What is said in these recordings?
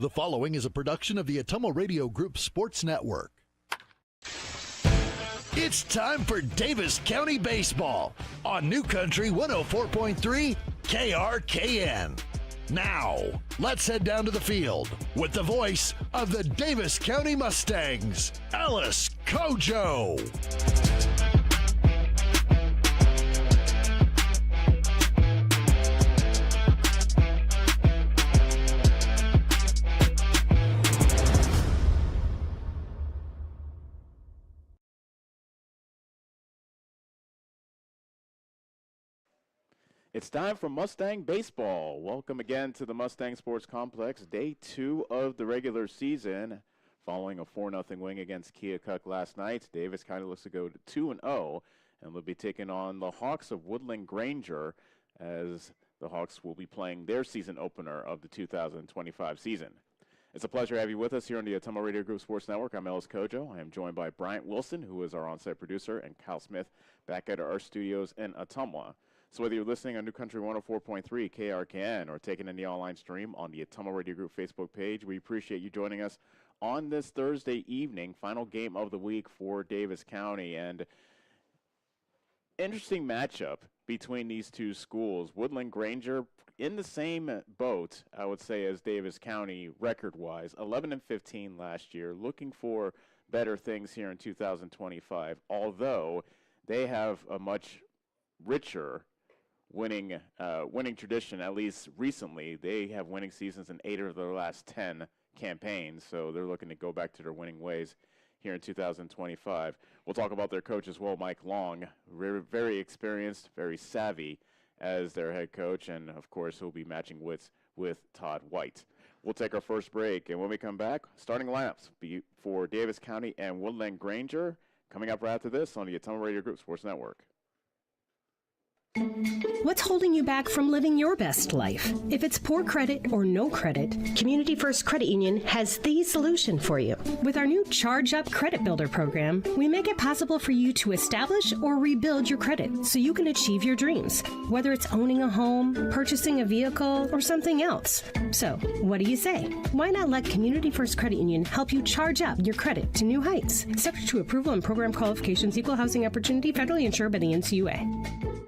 The following is a production of the Atomo Radio Group Sports Network. It's time for Davis County Baseball on New Country 104.3 KRKN. Now, let's head down to the field with the voice of the Davis County Mustangs, Alice Kojo. It's time for Mustang Baseball. Welcome again to the Mustang Sports Complex, day 2 of the regular season. Following a 4-0 win against Keokuk last night, Davis County looks to go to 2-0, and will be taking on the Hawks of Woodward Granger, as the Hawks will be playing their season opener of the 2025 season. It's a pleasure to have you with us here on the Atomo Radio Group Sports Network. I'm Alice Kojo. I am joined by Bryant Wilson, who is our on-site producer, and Kyle Smith back at our studios in Ottumwa. So whether you're listening on New Country 104.3 KRKN or taking in the online stream on the Atomo Radio Group Facebook page, we appreciate you joining us on this Thursday evening, final game of the week for Davis County. And interesting matchup between these two schools. Woodward Granger in the same boat, I would say, as Davis County record-wise, 11-15 last year, looking for better things here in 2025, although they have a much richer winning tradition, at least recently. They have winning seasons in 8 of their last 10 campaigns, so they're looking to go back to their winning ways here in 2025. We'll talk about their coach as well, Mike Long, very experienced, very savvy as their head coach, and of course he'll be matching wits with Todd White. We'll take our first break, and when we come back, starting lineups for Davis County and Woodward Granger coming up right after this on the Atomo Radio Group Sports Network. What's holding you back from living your best life? If it's poor credit or no credit, Community First Credit Union has the solution for you. With our new Charge Up Credit Builder program, we make it possible for you to establish or rebuild your credit so you can achieve your dreams, whether it's owning a home, purchasing a vehicle, or something else. So, what do you say? Why not let Community First Credit Union help you charge up your credit to new heights? Subject to approval and program qualifications, equal housing opportunity, federally insured by the NCUA.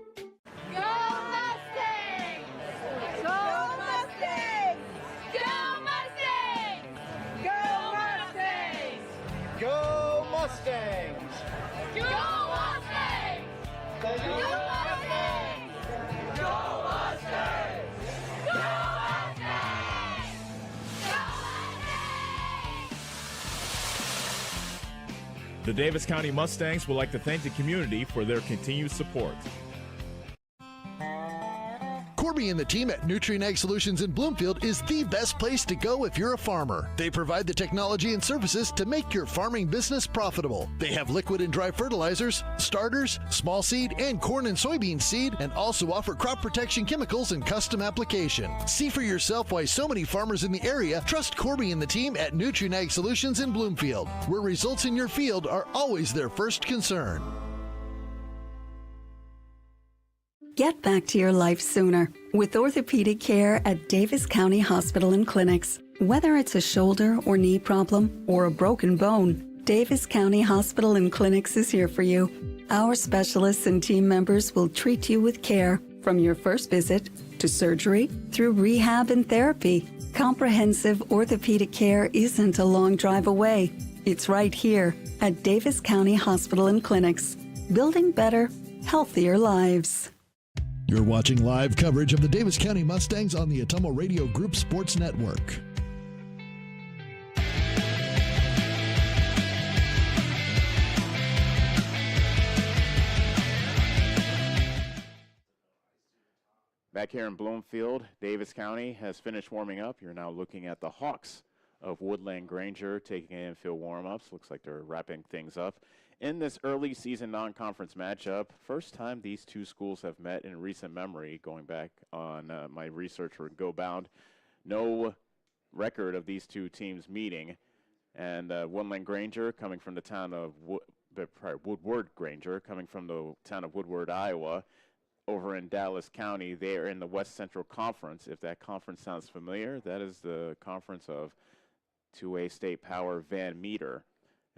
The Davis County Mustangs would like to thank the community for their continued support. Corby and the team at Nutrient Ag Solutions in Bloomfield is the best place to go if you're a farmer. They provide the technology and services to make your farming business profitable. They have liquid and dry fertilizers, starters, small seed, and corn and soybean seed, and also offer crop protection chemicals and custom application. See for yourself why so many farmers in the area trust Corby and the team at Nutrient Ag Solutions in Bloomfield, where results in your field are always their first concern. Get back to your life sooner with orthopedic care at Davis County Hospital and Clinics. Whether it's a shoulder or knee problem or a broken bone, Davis County Hospital and Clinics is here for you. Our specialists and team members will treat you with care from your first visit to surgery through rehab and therapy. Comprehensive orthopedic care isn't a long drive away. It's right here at Davis County Hospital and Clinics, building better, healthier lives. You're watching live coverage of the Davis County Mustangs on the Atomo Radio Group Sports Network. Back here in Bloomfield, Davis County has finished warming up. You're now looking at the Hawks of Woodward Granger taking infield warm-ups. Looks like they're wrapping things up. In this early season non-conference matchup, first time these two schools have met in recent memory, going back on my research for GoBound. No record of these two teams meeting. And Woodward Granger coming from the town of Woodward Granger coming from the town of Woodward, Iowa. over in Dallas County. They are in the West Central Conference. If that conference sounds familiar, that is the conference of 2A state power Van Meter,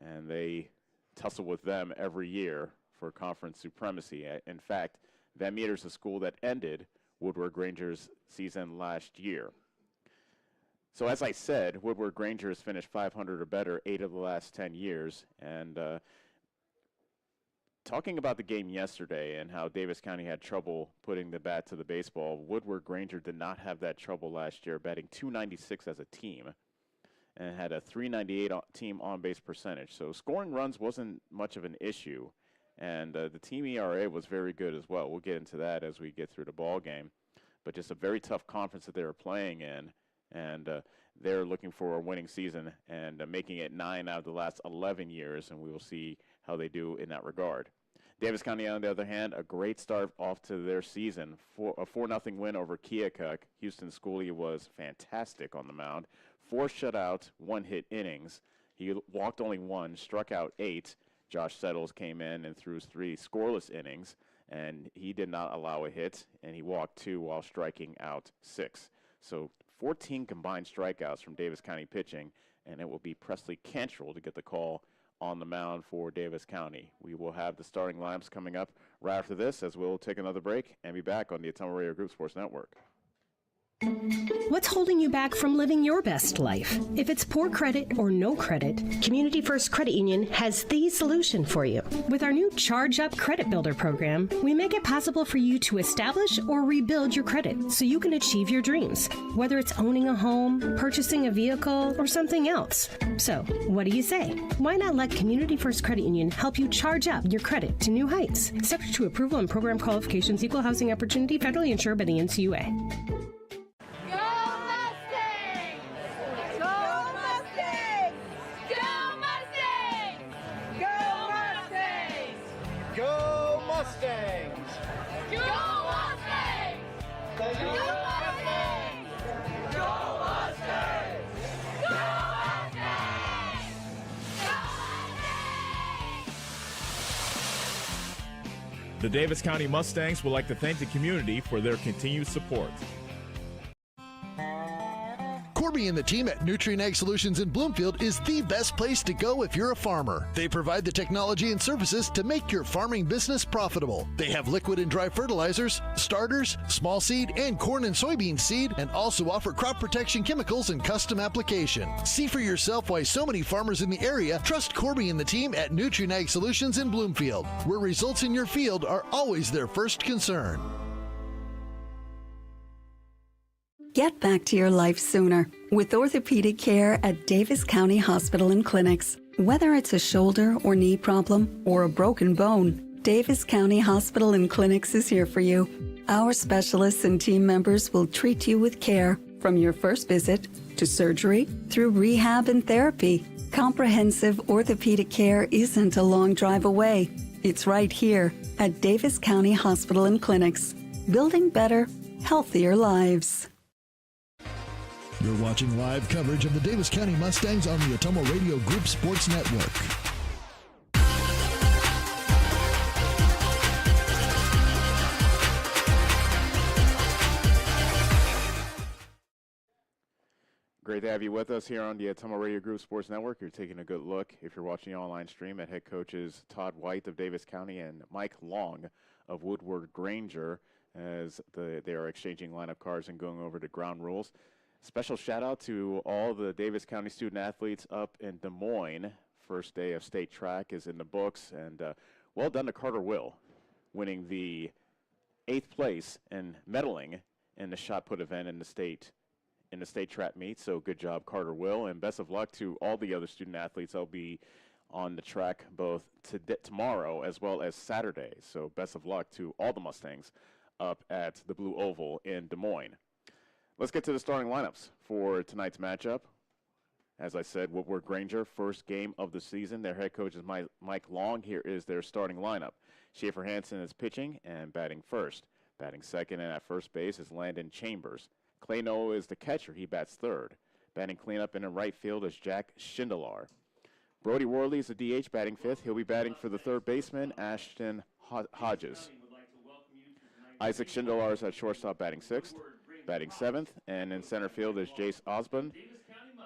and they tussle with them every year for conference supremacy. In fact, Van Meter's a school that ended Woodward Granger's season last year. So as I said, Woodward Granger has finished 500 or better 8 of the last 10 years. And talking about the game yesterday and how Davis County had trouble putting the bat to the baseball, Woodward Granger did not have that trouble last year, batting .296 as a team and had a .398 team on-base percentage. So scoring runs wasn't much of an issue. And the team ERA was very good as well. We'll get into that as we get through the ball game. But just a very tough conference that they were playing in. And they're looking for a winning season and making it 9 out of the last 11 years, and we will see how they do in that regard. Davis County, on the other hand, a great start off to their season. A 4-0 win over Keokuk. Houston Schooley was fantastic on the mound. 4 shutout, 1-hit innings. He walked only 1, struck out 8. Josh Settles came in and threw 3 scoreless innings, and he did not allow a hit, and he walked 2 while striking out 6. So 14 combined strikeouts from Davis County pitching, and it will be Presley Cantrell to get the call on the mound for Davis County. We will have the starting lineups coming up right after this, as we'll take another break and be back on the Atomo Radio Group Sports Network. What's holding you back from living your best life? If it's poor credit or no credit, Community First Credit Union has the solution for you. With our new Charge Up Credit Builder program, we make it possible for you to establish or rebuild your credit so you can achieve your dreams, whether it's owning a home, purchasing a vehicle, or something else. So, what do you say? Why not let Community First Credit Union help you charge up your credit to new heights? Subject to approval and program qualifications, equal housing opportunity, federally insured by the NCUA. The Davis County Mustangs would like to thank the community for their continued support. Corby and the team at Nutrien Ag Solutions in Bloomfield is the best place to go if you're a farmer. They provide the technology and services to make your farming business profitable. They have liquid and dry fertilizers, starters, small seed, and corn and soybean seed, and also offer crop protection chemicals and custom application. See for yourself why so many farmers in the area trust Corby and the team at Nutrien Ag Solutions in Bloomfield, where results in your field are always their first concern. Get back to your life sooner with orthopedic care at Davis County Hospital and Clinics. Whether it's a shoulder or knee problem or a broken bone, Davis County Hospital and Clinics is here for you. Our specialists and team members will treat you with care from your first visit to surgery through rehab and therapy. Comprehensive orthopedic care isn't a long drive away. It's right here at Davis County Hospital and Clinics, building better, healthier lives. You're watching live coverage of the Davis County Mustangs on the Atomo Radio Group Sports Network. Great to have you with us here on the Atomo Radio Group Sports Network. You're taking a good look, if you're watching the online stream, at head coaches Todd White of Davis County and Mike Long of Woodward Granger as they are exchanging lineup cards and going over the ground rules. Special shout out to all the Davis County student athletes up in Des Moines. First day of state track is in the books, and well done to Carter Will, winning the 8th place and medaling in the shot put event in the state track meet. So good job, Carter Will, and best of luck to all the other student athletes. They'll be on the track both tomorrow as well as Saturday. So best of luck to all the Mustangs up at the Blue Oval in Des Moines. Let's get to the starting lineups for tonight's matchup. As I said, Woodward Granger, first game of the season. Their head coach is Mike Long. Here is their starting lineup. Schaefer Hansen is pitching and batting first. Batting second and at first base is Landon Chambers. Clay Noah is the catcher. He bats third. Batting cleanup in the right field is Jack Schindler. Brody Worley is the DH, batting fifth. He'll be batting for the third baseman, Ashton Hodges. Isaac Schindler is at shortstop, batting 6th. Batting 7th, and in center field is Jace Osborne.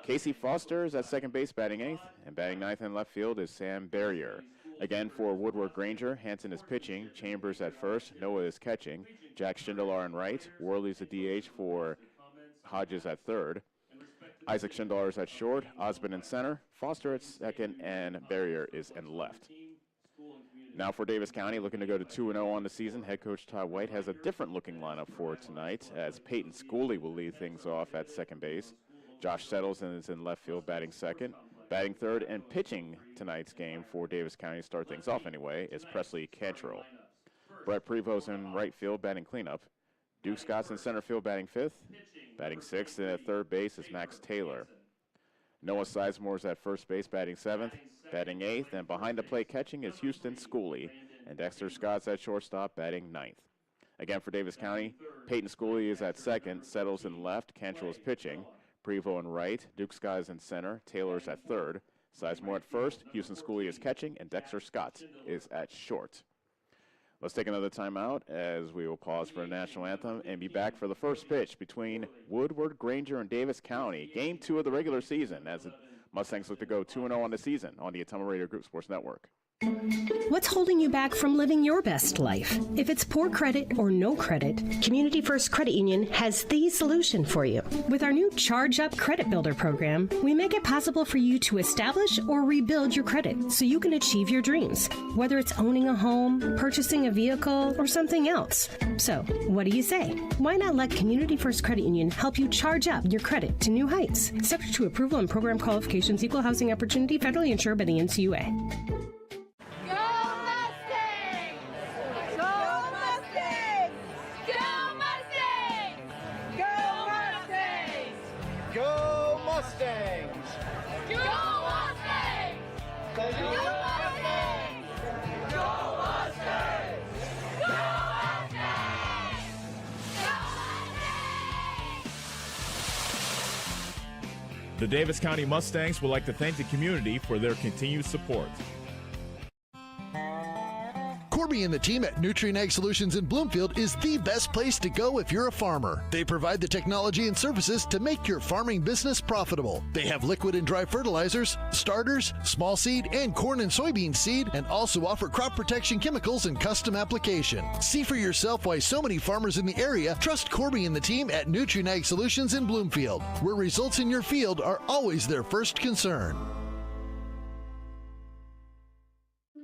Casey Foster is at second base, batting 8th, and batting 9th in left field is Sam Barrier. Again, for Woodward Granger, Hanson is pitching, Chambers at first, Noah is catching, Jack Schindler in right, Worley's a DH for Hodges at third. Isaac Schindler is at short, Osborne in center, Foster at second, and Barrier is in left. Now for Davis County, looking to go to 2-0 on the season, head coach Todd White has a different looking lineup for tonight, as Peyton Schooley will lead things off at second base. Josh Settles is in left field, batting second. Batting third and pitching tonight's game for Davis County to start things off anyway is Presley Cantrell. Brett Prevost in right field, batting cleanup. Duke Scott's in center field, batting 5th. Batting 6th, and at third base is Max Taylor. Noah Sizemore's at first base, batting 7th. Batting 8th, and behind the plate catching is Houston Schooley. And Dexter Scott's at shortstop, batting 9th. Again for Davis County, Peyton Schooley is at second, Settles in left, Cantrell is pitching. Prevost in right, Duke Scott is in center, Taylor's at third. Sizemore at first, Houston Schooley is catching, and Dexter Scott is at short. Let's take another timeout as we will pause for a national anthem and be back for the first pitch between Woodward Granger and Davis County. Game 2 of the regular season as the Mustangs look to go 2-0 on the season on the Ottumwa Radio Group Sports Network. What's holding you back from living your best life? If it's poor credit or no credit, Community First Credit Union has the solution for you. With our new Charge Up Credit Builder program, we make it possible for you to establish or rebuild your credit so you can achieve your dreams, whether it's owning a home, purchasing a vehicle, or something else. So, what do you say? Why not let Community First Credit Union help you charge up your credit to new heights? Subject to approval and program qualifications, equal housing opportunity, federally insured by the NCUA. The Davis County Mustangs would like to thank the community for their continued support. Corby and the team at Nutrien Ag Solutions in Bloomfield is the best place to go if you're a farmer. They provide the technology and services to make your farming business profitable. They have liquid and dry fertilizers, starters, small seed, and corn and soybean seed, and also offer crop protection chemicals and custom application. See for yourself why so many farmers in the area trust Corby and the team at Nutrien Ag Solutions in Bloomfield, where results in your field are always their first concern.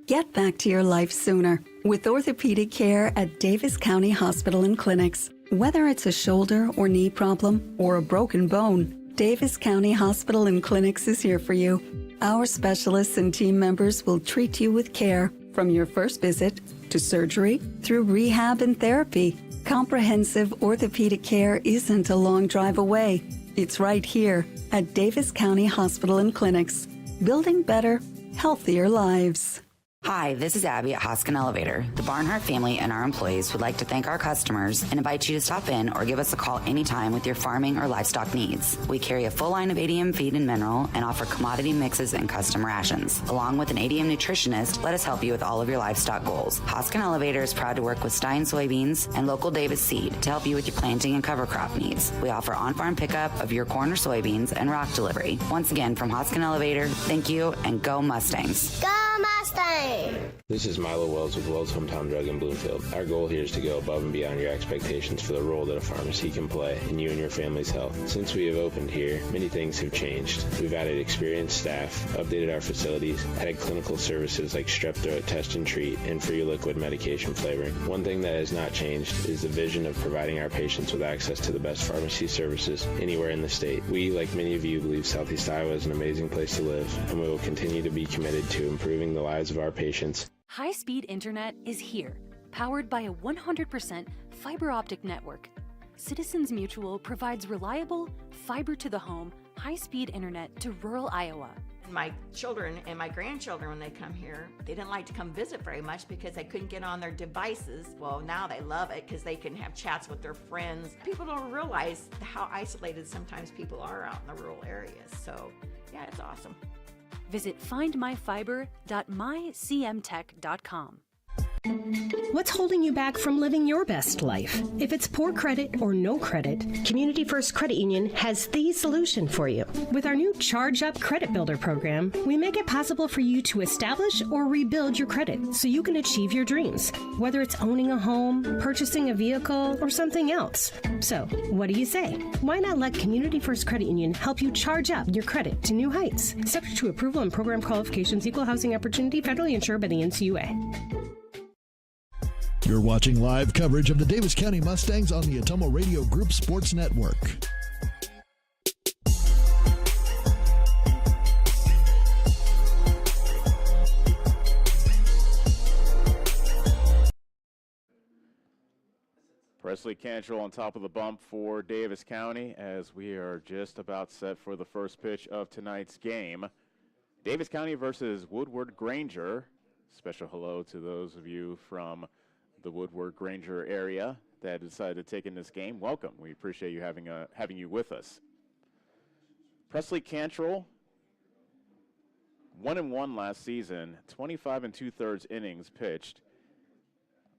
Get back to your life sooner with orthopedic care at Davis County Hospital and Clinics. Whether it's a shoulder or knee problem or a broken bone, Davis County Hospital and Clinics is here for you. Our specialists and team members will treat you with care from your first visit to surgery through rehab and therapy. Comprehensive orthopedic care isn't a long drive away. It's right here at Davis County Hospital and Clinics, building better, healthier lives. Hi, this is Abby at Hoskin Elevator. The Barnhart family and our employees would like to thank our customers and invite you to stop in or give us a call anytime with your farming or livestock needs. We carry a full line of ADM feed and mineral and offer commodity mixes and custom rations. Along with an ADM nutritionist, let us help you with all of your livestock goals. Hoskin Elevator is proud to work with Stein Soybeans and local Davis Seed to help you with your planting and cover crop needs. We offer on-farm pickup of your corn or soybeans and rock delivery. Once again, from Hoskin Elevator, thank you and go Mustangs. Go Mustangs! This is Milo Wells with Wells Hometown Drug in Bloomfield. Our goal here is to go above and beyond your expectations for the role that a pharmacy can play in you and your family's health. Since we have opened here, many things have changed. We've added experienced staff, updated our facilities, added clinical services like strep throat test and treat, and free liquid medication flavoring. One thing that has not changed is the vision of providing our patients with access to the best pharmacy services anywhere in the state. We, like many of you, believe Southeast Iowa is an amazing place to live, and we will continue to be committed to improving the lives of our patients. High-speed internet is here, powered by a 100% fiber optic network. Citizens Mutual provides reliable, fiber-to-the-home, high-speed internet to rural Iowa. My children and my grandchildren, when they come here, they didn't like to come visit very much because they couldn't get on their devices. Well, now they love it because they can have chats with their friends. People don't realize how isolated sometimes people are out in the rural areas. So, yeah, it's awesome. Visit findmyfiber.mycmtech.com. What's holding you back from living your best life? If it's poor credit or no credit, Community First Credit Union has the solution for you. With our new Charge Up Credit Builder program, we make it possible for you to establish or rebuild your credit so you can achieve your dreams, whether it's owning a home, purchasing a vehicle, or something else. So, what do you say? Why not let Community First Credit Union help you charge up your credit to new heights? Subject to approval and program qualifications, equal housing opportunity, federally insured by the NCUA. You're watching live coverage of the Davis County Mustangs on the Atomo Radio Group Sports Network. Presley Cantrell on top of the bump for Davis County as we are just about set for the first pitch of tonight's game. Davis County versus Woodward Granger. Special hello to those of you from the Woodward Granger area that decided to take in this game. Welcome. We appreciate you having you with us. Presley Cantrell, 1-1 last season, 25 2/3 innings pitched,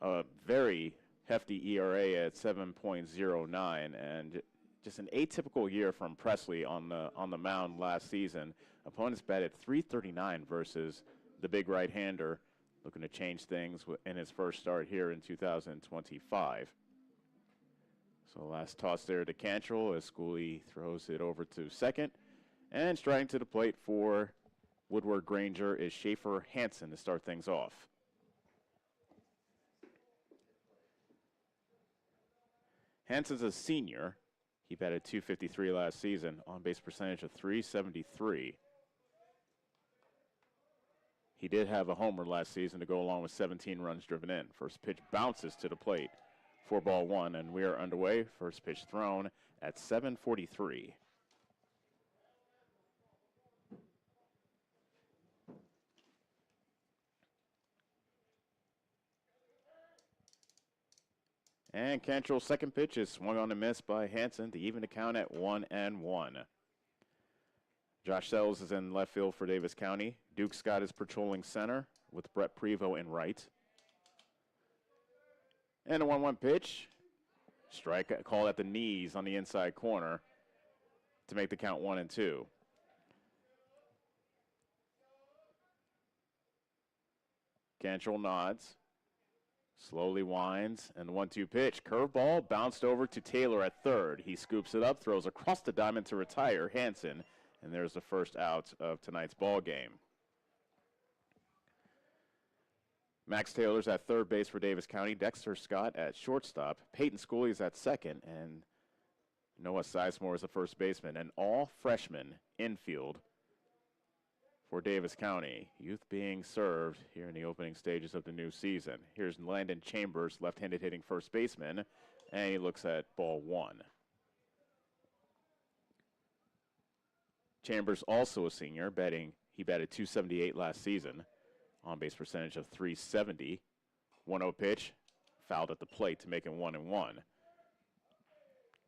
a very hefty ERA at 7.09, and just an atypical year from Presley on the mound last season. Opponents batted .339 versus the big right-hander, looking to change things in his first start here in 2025. So last toss there to Cantrell as Schooley throws it over to second. And striding to the plate for Woodward Granger is Schaefer Hansen to start things off. Hansen's a senior. He batted .253 last season, on-base percentage of .373. He did have a homer last season to go along with 17 runs driven in. First pitch bounces to the plate. 4-1, and we are underway. First pitch thrown at 7:43. And Cantrell's second pitch is swung on and missed by Hansen to even the count at 1-1. Josh Sells is in left field for Davis County. Duke Scott is patrolling center with Brett Prevost in right. And a 1-1 pitch. Strike called at the knees on the inside corner to make the count 1-2. Cantrell nods. Slowly winds, and the 1-2 pitch. Curveball bounced over to Taylor at third. He scoops it up, throws across the diamond to retire Hansen. And there's the first out of tonight's ball game. Max Taylor's at third base for Davis County. Dexter Scott at shortstop. Peyton Schooley's at second. And Noah Sizemore is the first baseman. An all-freshman infield for Davis County. Youth being served here in the opening stages of the new season. Here's Landon Chambers, left-handed hitting first baseman. And he looks at ball one. Chambers also a senior, he batted .278 last season. On-base percentage of .370. 1-0 pitch, fouled at the plate to make it 1-1.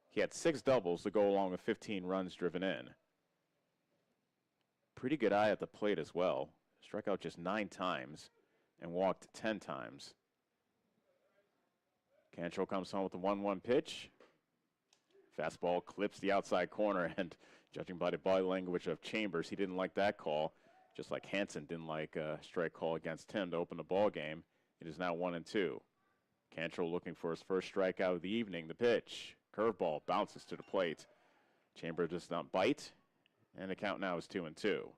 He had 6 doubles to go along with 15 runs driven in. Pretty good eye at the plate as well. Struck out just 9 times and walked 10 times. Cantrell comes home with a 1-1 pitch. Fastball clips the outside corner, and judging by the body language of Chambers, he didn't like that call, just like Hansen didn't like a strike call against him to open the ball game. It is now 1-2. Cantrell looking for his first strikeout of the evening. The pitch, curveball, bounces to the plate. Chambers does not bite, and the count now is 2-2.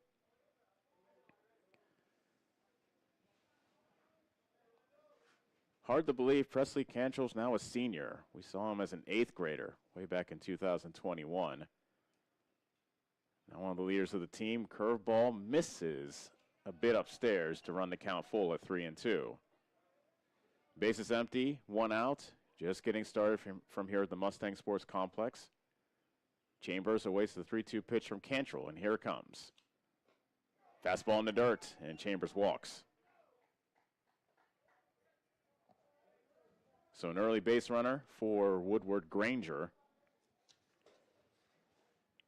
Hard to believe Presley Cantrell's now a senior. We saw him as an 8th grader way back in 2021. Now one of the leaders of the team, curveball, misses a bit upstairs to run the count full at 3-2. Bases empty, 1 out. Just getting started from here at the Mustang Sports Complex. Chambers awaits the 3-2 pitch from Cantrell, and here it comes. Fastball in the dirt, and Chambers walks. So an early base runner for Woodward Granger.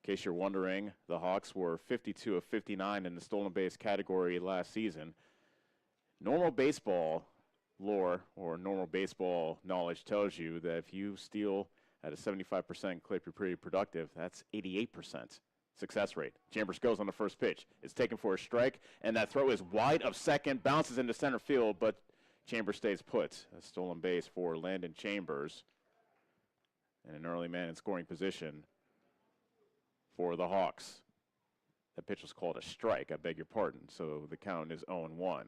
In case you're wondering, the Hawks were 52 of 59 in the stolen base category last season. Normal baseball lore or normal baseball knowledge tells you that if you steal at a 75% clip, you're pretty productive. That's 88% success rate. Chambers goes on the first pitch. It's taken for a strike, and that throw is wide of second, bounces into center field, but Chambers stays put. A stolen base for Landon Chambers, and an early man in scoring position for the Hawks. That pitch was called a strike, I beg your pardon, so the count is 0-1.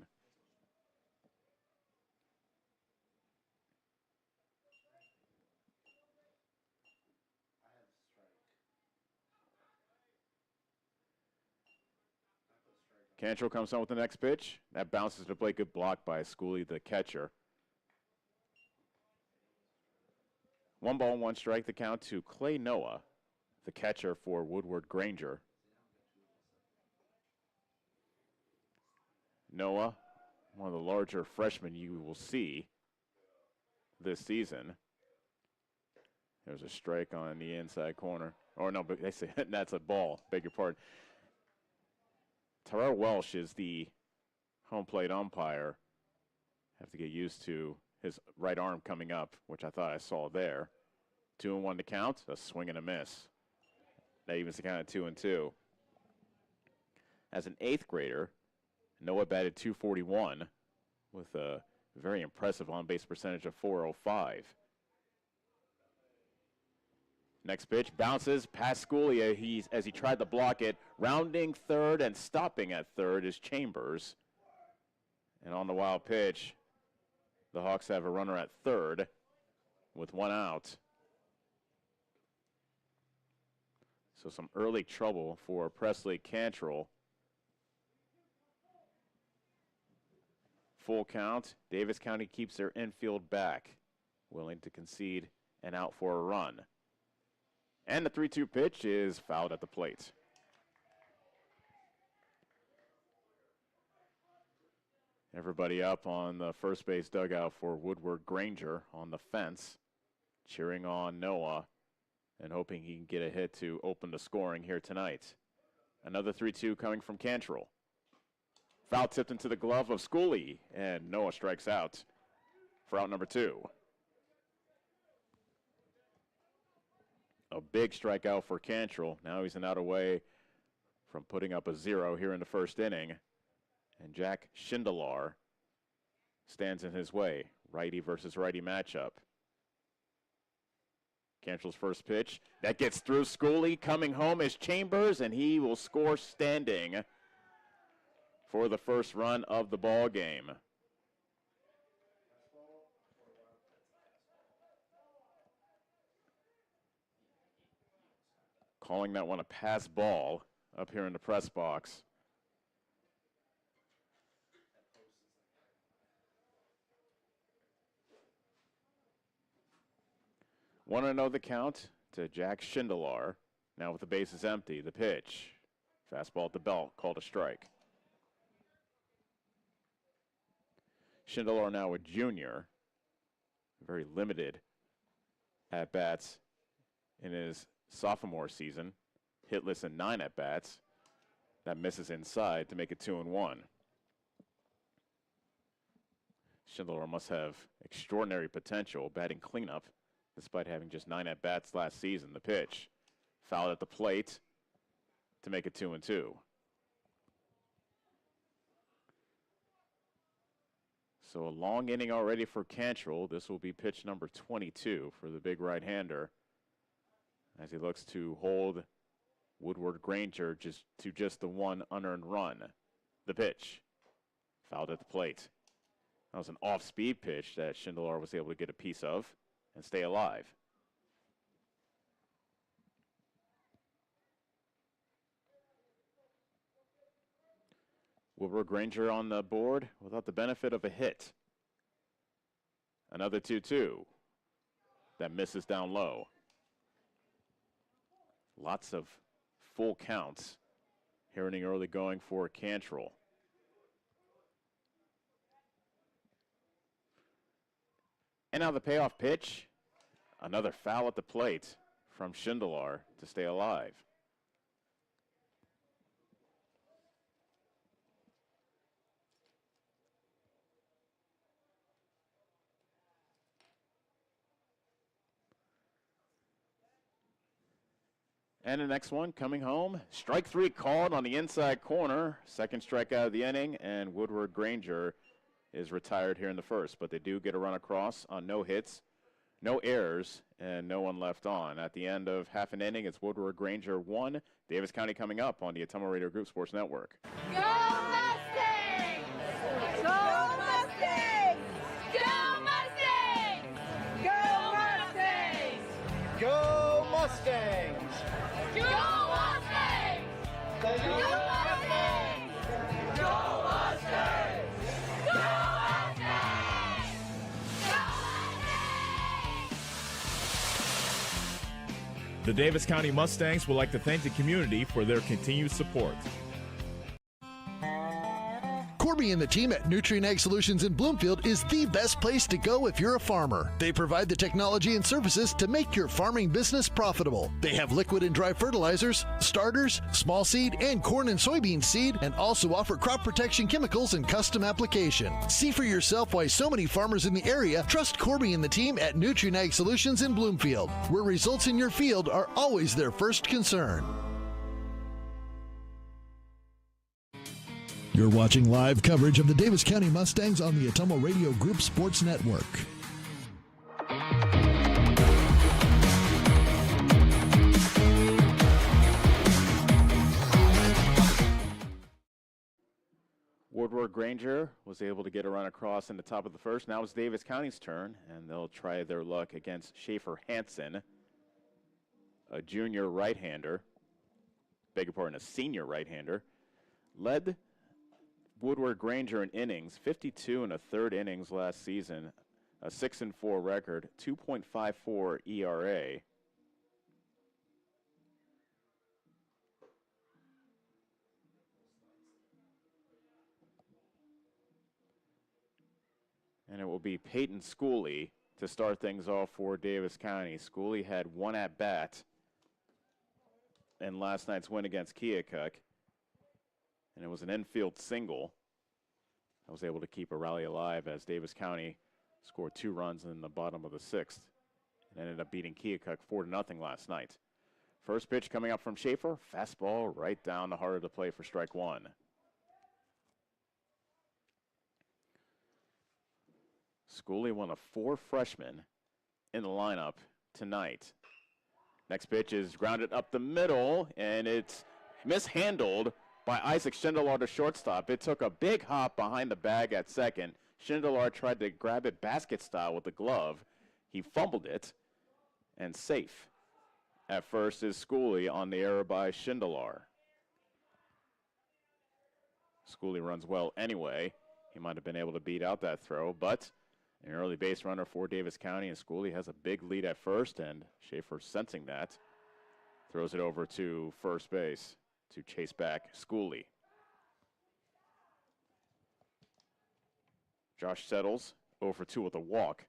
Cantrell comes on with the next pitch. That bounces to the plate. Good block by Schooley, the catcher. 1 ball, 1 strike. The count to Clay Noah, the catcher for Woodward Granger. Noah, one of the larger freshmen you will see this season. There's a strike on the inside corner. Or no, but they say that's a ball. Beg your pardon. Terrell Welsh is the home plate umpire. Have to get used to his right arm coming up, which I thought I saw there. 2-1 to count. A swing and a miss. That evens the count at 2-2. As an 8th grader, Noah batted .241 with a very impressive on-base percentage of .405. Next pitch bounces past Schooley as he tried to block it. Rounding third and stopping at third is Chambers. And on the wild pitch, the Hawks have a runner at third with 1 out. So some early trouble for Presley Cantrell. Full count. Davis County keeps their infield back, willing to concede an out for a run. And the 3-2 pitch is fouled at the plate. Everybody up on the first base dugout for Woodward Granger on the fence, cheering on Noah and hoping he can get a hit to open the scoring here tonight. Another 3-2 coming from Cantrell. Foul tipped into the glove of Schooley, and Noah strikes out for out number 2. A big strikeout for Cantrell. Now he's an out away from putting up a 0 here in the first inning. And Jack Schindler stands in his way. Righty versus righty matchup. Cantrell's first pitch. That gets through. Schooley coming home is Chambers, and he will score standing for the first run of the ball game. Calling that one a pass ball up here in the press box. Want to know the count to Jack Schindler. Now with the bases empty, the pitch. Fastball at the belt, called a strike. Schindler now a junior. Very limited at-bats in his sophomore season. Hitless in 9 at-bats. That misses inside to make it 2-1. Schindler must have extraordinary potential batting cleanup despite having just 9 at-bats last season. The pitch fouled at the plate to make it 2-2. So a long inning already for Cantrell. This will be pitch number 22 for the big right-hander as he looks to hold Woodward Granger to just the 1 unearned run. The pitch fouled at the plate. That was an off-speed pitch that Schindler was able to get a piece of and stay alive. Woodward Granger on the board without the benefit of a hit. Another 2-2 that misses down low. Lots of full counts here inning early going for Cantrell. And now the payoff pitch. Another foul at the plate from Schindler to stay alive. And the next one coming home. Strike three called on the inside corner. Second strikeout of the inning, and Woodward Granger is retired here in the first. But they do get a run across on no hits, no errors, and no one left on. At the end of half an inning, it's Woodward Granger 1. Davis County coming up on the Atomo Radio Group Sports Network. Go Mustangs! Go Mustangs! Go Mustangs! Go Mustangs! Go Mustangs! Go Mustangs! Go Mustangs! Go Mustangs! Go Mustangs! Go Mustangs! The Davis County Mustangs would like to thank the community for their continued support. Corby and the team at Nutrient Ag Solutions in Bloomfield is the best place to go if you're a farmer. They provide the technology and services to make your farming business profitable. They have liquid and dry fertilizers, starters, small seed, and corn and soybean seed, and also offer crop protection chemicals and custom application. See for yourself why so many farmers in the area trust Corby and the team at Nutrient Ag Solutions in Bloomfield, where results in your field are always their first concern. You're watching live coverage of the Davis County Mustangs on the Atomo Radio Group Sports Network. Woodward Granger was able to get a run across in the top of the first. Now it's Davis County's turn, and they'll try their luck against Schaefer Hansen, a junior right-hander. Beg your pardon, a senior right-hander. Led Woodward Granger in innings, 52 and a third innings last season, a 6-4 record, 2.54 ERA. And it will be Peyton Schooley to start things off for Davis County. Schooley had one at-bat in last night's win against Keokuk, and it was an infield single. I was able to keep a rally alive as Davis County scored 2 runs in the bottom of the 6th and ended up beating Keokuk 4-0 last night. First pitch coming up from Schaefer, fastball right down the heart of the plate for strike one. Schooley, one of 4 freshmen in the lineup tonight. Next pitch is grounded up the middle, and it's mishandled by Isaac Schindelar to shortstop. It took a big hop behind the bag at second. Schindelar tried to grab it basket style with the glove. He fumbled it, and safe at first is Schooley on the error by Schindelar. Schooley runs well anyway. He might have been able to beat out that throw, but an early base runner for Davis County, and Schooley has a big lead at first, and Schaefer sensing that throws it over to first base to chase back Schooley. Josh Settles 0-for-2 with a walk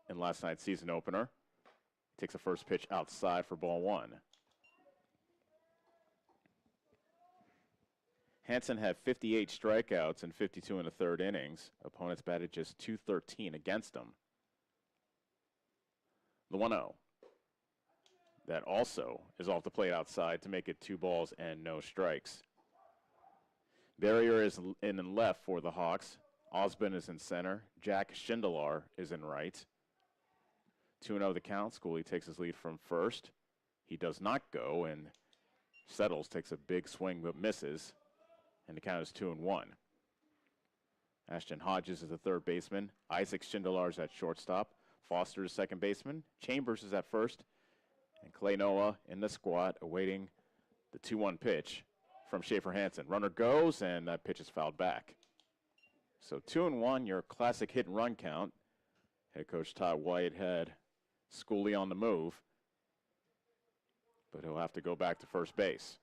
in last night's season opener. Takes the first pitch outside for ball 1. Hansen had 58 strikeouts and 52 in the third innings. Opponents batted just .213 against him. The 1-0. That also is off the plate outside to make it 2 balls and no strikes. Barrier is in left for the Hawks. Osborne is in center. Jack Schindelar is in right. 2-0 the count. Schooley takes his lead from first. He does not go, and Settles takes a big swing but misses. And the count is 2-1. Ashton Hodges is the third baseman. Isaac Schindelar is at shortstop. Foster is second baseman. Chambers is at first. And Clay Noah in the squat awaiting the 2-1 pitch from Schaefer Hansen. Runner goes, and that pitch is fouled back. So 2-1, your classic hit and run count. Head coach Todd White had Schooley on the move, but he'll have to go back to first base.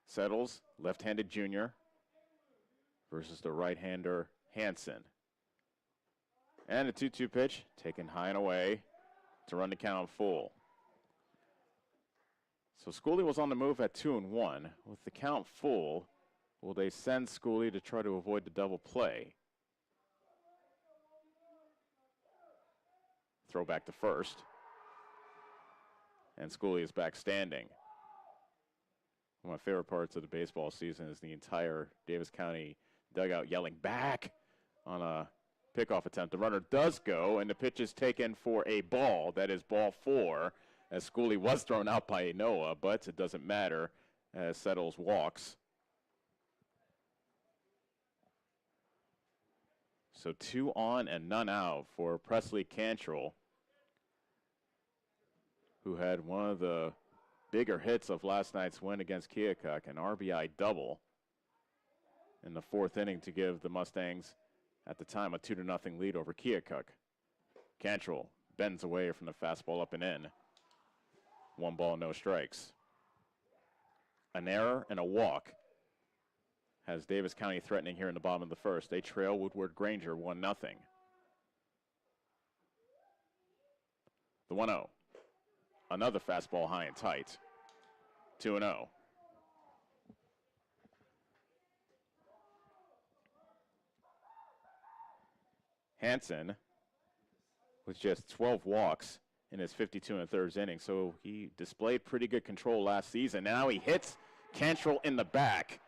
Settles, left-handed junior, versus the right-hander Hansen. And a 2-2 pitch, taken high and away to run the count full. So Schooley was on the move at 2-1. With the count full, will they send Schooley to try to avoid the double play? Throw back to first. And Schooley is back standing. One of my favorite parts of the baseball season is the entire Davis County dugout yelling back on a pickoff attempt. The runner does go, and the pitch is taken for a ball. That is ball 4, as Schooley was thrown out by Noah, but it doesn't matter as Settles walks. So 2 on and none out for Presley Cantrell, who had one of the bigger hits of last night's win against Keokuk, an RBI double in the 4th inning to give the Mustangs, at the time, a 2-0 lead over Keokuk. Cantrell bends away from the fastball up and in. 1 ball, no strikes. An error and a walk has Davis County threatening here in the bottom of the 1st. They trail Woodward Granger 1-0. The 1-0. Another fastball high and tight. 2-0. Hansen with just 12 walks in his 52 1/3 inning, so he displayed pretty good control last season. Now he hits Cantrell in the back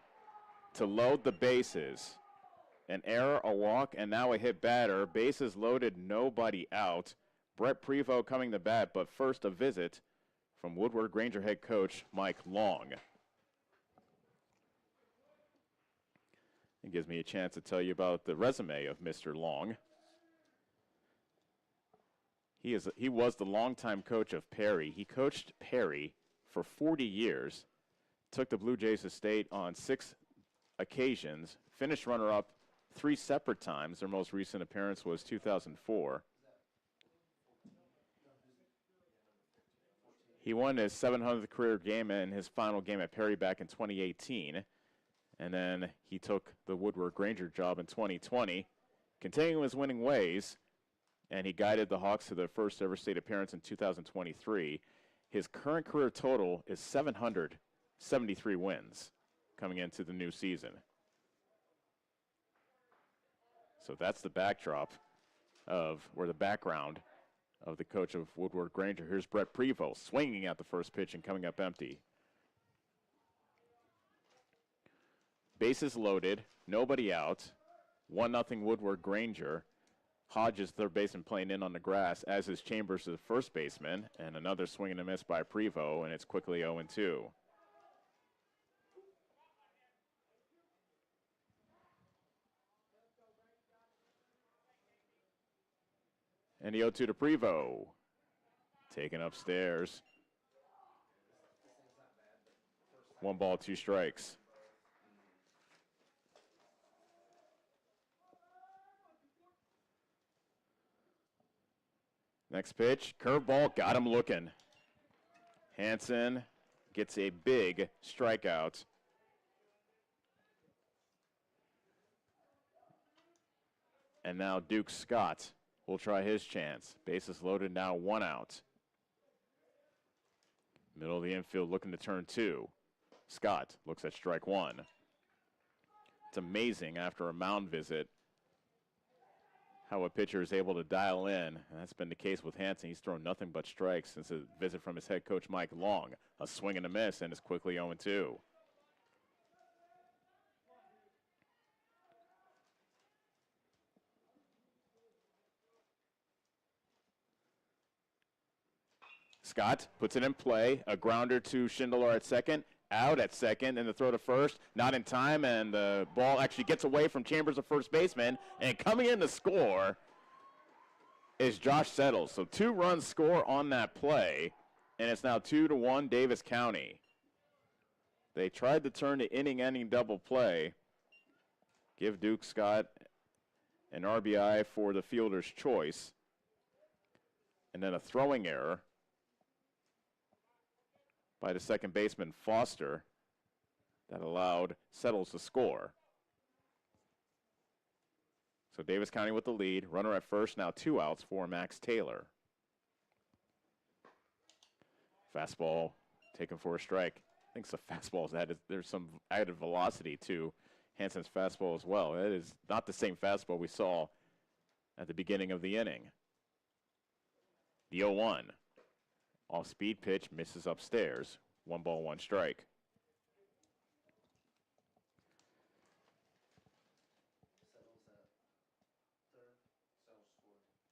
to load the bases. An error, a walk, and now a hit batter. Bases loaded, nobody out. Brett Prevost coming to bat, but first a visit from Woodward Granger head coach Mike Long. It gives me a chance to tell you about the resume of Mr. Long. He was the longtime coach of Perry. He coached Perry for 40 years, took the Blue Jays to state on 6 occasions, finished runner-up 3 separate times. Their most recent appearance was 2004. He won his 700th career game in his final game at Perry back in 2018. And then he took the Woodward Granger job in 2020, continuing his winning ways, and he guided the Hawks to their first ever state appearance in 2023. His current career total is 773 wins coming into the new season. So that's the backdrop of, or the background of the coach of Woodward Granger. Here's Brett Prevost swinging at the first pitch and coming up empty. Bases loaded, nobody out. 1-0 Woodward Granger. Hodges, third baseman, playing in on the grass, as is Chambers, the first baseman, and another swing and a miss by Prevost, and it's quickly 0-2. And the 0-2 to Prevost. Taken upstairs. 1 ball, 2 strikes. Next pitch, curveball, got him looking. Hansen gets a big strikeout. And now Duke Scott will try his chance. Bases loaded, now 1 out. Middle of the infield looking to turn 2. Scott looks at strike 1. It's amazing after a mound visit how a pitcher is able to dial in, and that's been the case with Hansen. He's thrown nothing but strikes since a visit from his head coach, Mike Long. A swing and a miss, and it's quickly 0-2. Scott puts it in play, a grounder to Schindler at second, out at second, and the throw to first, not in time, and the ball actually gets away from Chambers, the first baseman, and coming in to score is Josh Settles. So 2 runs score on that play, and it's now 2-1 Davis County. They tried to turn the inning-ending double play, give Duke Scott an RBI for the fielder's choice, and then a throwing error by the second baseman, Foster, that allowed Settles to score. So Davis County with the lead. Runner at first, now 2 outs for Max Taylor. Fastball taken for a strike. I think the fastball's added. There's some added velocity to Hansen's fastball as well. It is not the same fastball we saw at the beginning of the inning. The 0-1. Off-speed pitch misses upstairs. 1 ball, 1 strike.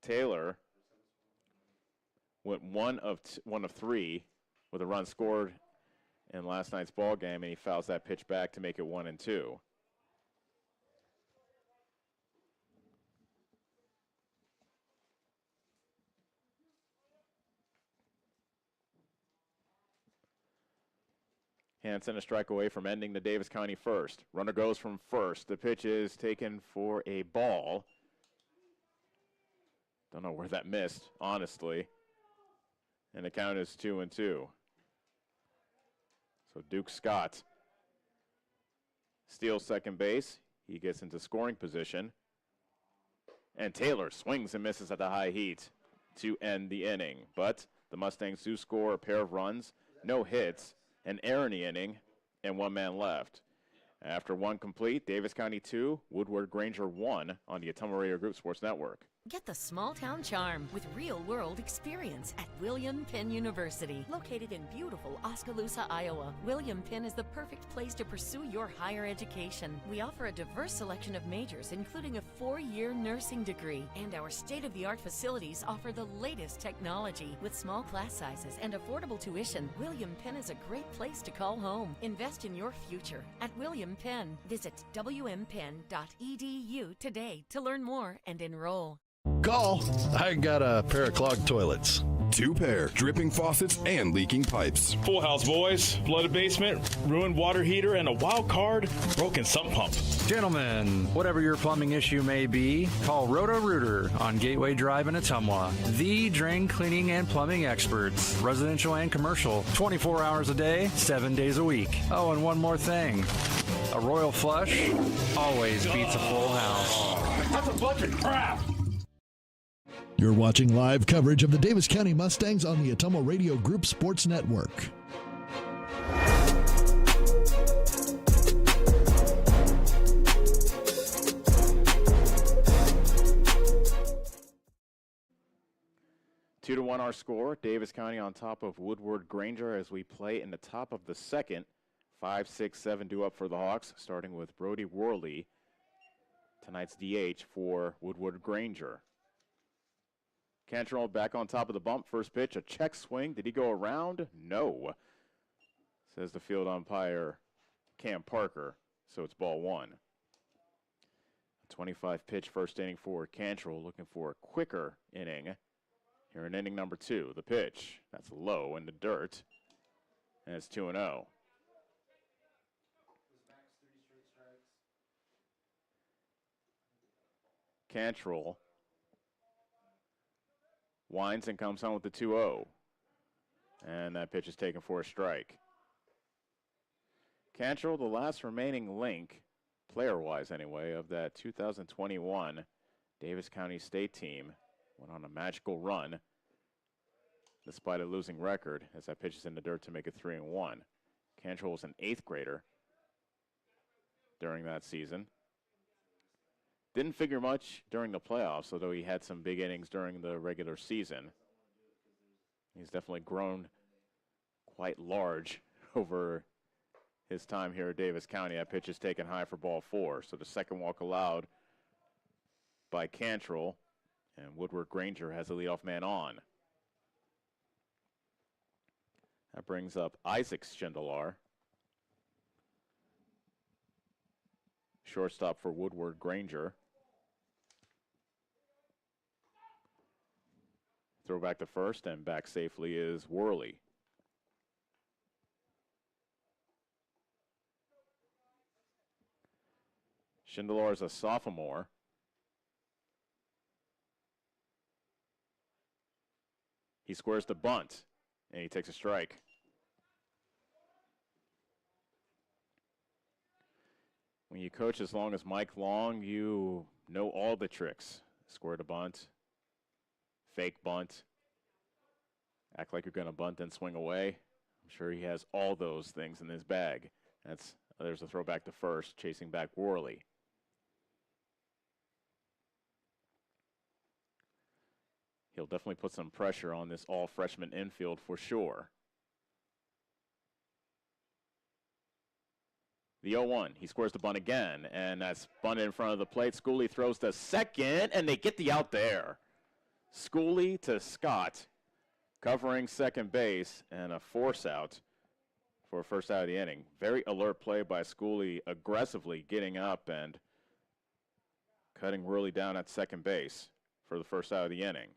Taylor went one of 3 with a run scored in last night's ball game, and he fouls that pitch back to make it 1-2. Hansen a strike away from ending the Davis County first. Runner goes from first. The pitch is taken for a ball. Don't know where that missed, honestly. And the count is 2-2. So Duke Scott steals second base. He gets into scoring position. And Taylor swings and misses at the high heat to end the inning. But the Mustangs do score a pair of runs, no hits, an error in the inning, and 1 man left. After 1 complete, Davis County 2, Woodward Granger 1 on the Ottumwa Radio Group Sports Network. Get the small-town charm with real-world experience at William Penn University. Located in beautiful Oskaloosa, Iowa, William Penn is the perfect place to pursue your higher education. We offer a diverse selection of majors, including a 4-year nursing degree. And our state-of-the-art facilities offer the latest technology. With small class sizes and affordable tuition, William Penn is a great place to call home. Invest in your future at William Penn. Visit wmpenn.edu today to learn more and enroll. Call. I got a pair of clogged toilets. 2 pair, dripping faucets and leaking pipes. Full house, boys. Flooded basement, ruined water heater, and a wild card, broken sump pump. Gentlemen, whatever your plumbing issue may be, call Roto-Rooter on Gateway Drive in Ottumwa. The drain cleaning and plumbing experts, residential and commercial, 24 hours a day, 7 days a week. Oh, and one more thing. A royal flush always beats a full house. That's a bunch of crap. You're watching live coverage of the Davis County Mustangs on the Ottumwa Radio Group Sports Network. Two to 1 our score. Davis County on top of Woodward Granger as we play in the top of the second. 5, 6, 7 due up for the Hawks, starting with Brody Worley, tonight's DH for Woodward Granger. Cantrell back on top of the bump. First pitch, a check swing. Did he go around? No, says the field umpire, Cam Parker. So it's ball 1. 25 pitch first inning for Cantrell, looking for a quicker inning here in inning number 2. The pitch, that's low in the dirt, and it's 2-0. Cantrell winds and comes home with the 2-0. And that pitch is taken for a strike. Cantrell, the last remaining link, player-wise anyway, of that 2021 Davis County State team, went on a magical run despite a losing record as that pitch is in the dirt to make it 3-1. Cantrell was an 8th grader during that season. Didn't figure much during the playoffs, although he had some big innings during the regular season. He's definitely grown quite large over his time here at Davis County. That pitch is taken high for ball 4. So the second walk allowed by Cantrell, and Woodward Granger has a leadoff man on. That brings up Isaac Schindelar, shortstop for Woodward Granger. Throw back to first, and back safely is Worley. Schindelar is a sophomore. He squares the bunt, and he takes a strike. When you coach as long as Mike Long, you know all the tricks. Square the bunt, fake bunt, act like you're going to bunt and swing away. I'm sure he has all those things in his bag. There's a throw back to first, chasing back Worley. he'll definitely put some pressure on this all-freshman infield for sure. The 0-1, he scores the bunt again, and that's bunted in front of the plate. Schooley throws to second, and they get the out there. Schooley to Scott, covering second base, and a force out for a first out of the inning. Very alert play by Schooley, aggressively getting up and cutting really down at second base for the first out of the inning.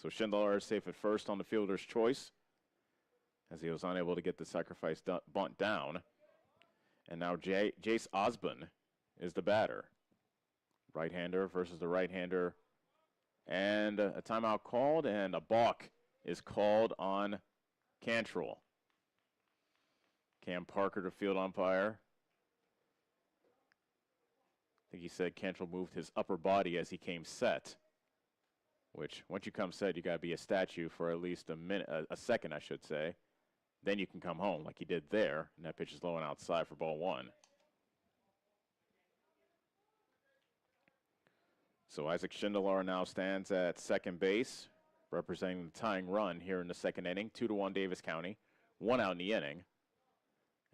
So Schindler is safe at first on the fielder's choice, as he was unable to get the sacrifice bunt down. And now Jace Osborne is the batter. Right-hander versus the right-hander. And a timeout called, and a balk is called on Cantrell. Cam Parker, the field umpire. I think he said Cantrell moved his upper body as he came set. Which, once you come set, you got to be a statue for at least a second, I should say. Then you can come home like he did there, and that pitch is low and outside for ball one. So Isaac Schindler now stands at second base, representing the tying run here in the second inning. 2-1 Davis County, 1 out in the inning.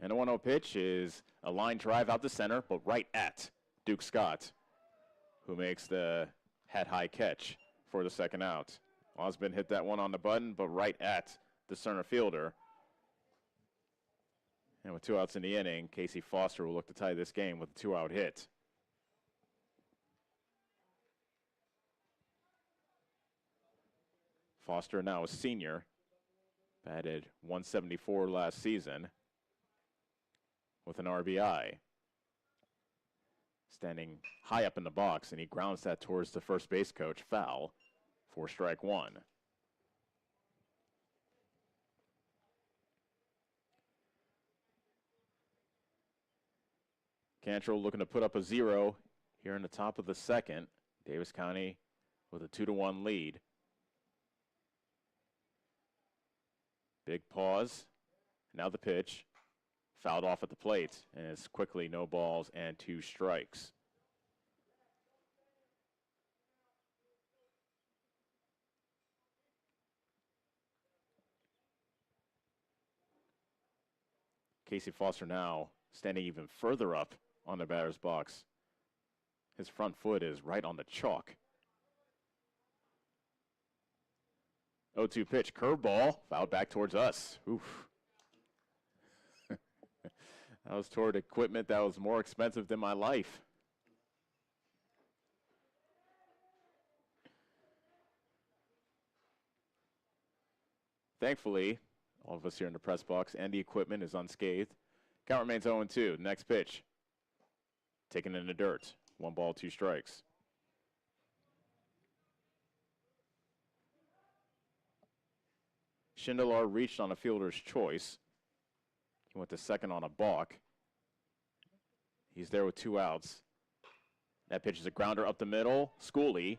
And the 1-0 pitch is a line drive out to center, but right at Duke Scott, who makes the head-high catch for the second out. Osborne hit that one on the button, but right at the center fielder. And with 2 outs in the inning, Casey Foster will look to tie this game with a 2-out hit. Foster, now a senior, batted .174 last season with an RBI. Standing high up in the box, and he grounds that towards the first base coach, foul, for strike one. Cantrell looking to put up a 0 here in the top of the second. Davis County with a 2-1 lead. Big pause. Now the pitch. Fouled off at the plate, and it's quickly no balls and 2 strikes. Casey Foster now standing even further up on the batter's box. His front foot is right on the chalk. 0-2 pitch, curveball, fouled back towards us. Oof. That was toward equipment that was more expensive than my life. Thankfully, all of us here in the press box and the equipment is unscathed. Count remains 0-2. Next pitch. Taken in the dirt. 1 ball, 2 strikes. Schindler reached on a fielder's choice. He went to second on a balk. He's there with 2 outs. That pitch is a grounder up the middle. Schooley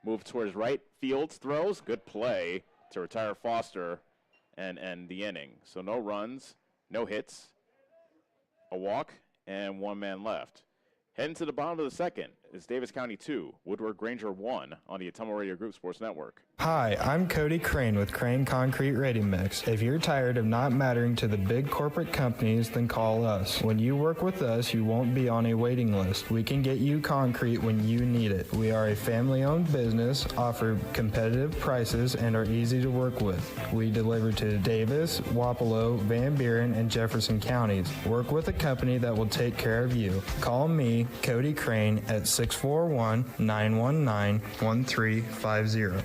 moved towards right. Fields throws. Good play to retire Foster and end the inning. So no runs, no hits, a walk, and 1 man left. Heading to the bottom of the second is Davis County 2, Woodward Granger 1 on the Atomo Radio Group Sports Network. Hi, I'm Cody Crane with Crane Concrete Ready Mix. If you're tired of not mattering to the big corporate companies, then call us. When you work with us, you won't be on a waiting list. We can get you concrete when you need it. We are a family-owned business, offer competitive prices, and are easy to work with. We deliver to Davis, Wapello, Van Buren, and Jefferson counties. Work with a company that will take care of you. Call me, Cody Crane, at 641-919-1350.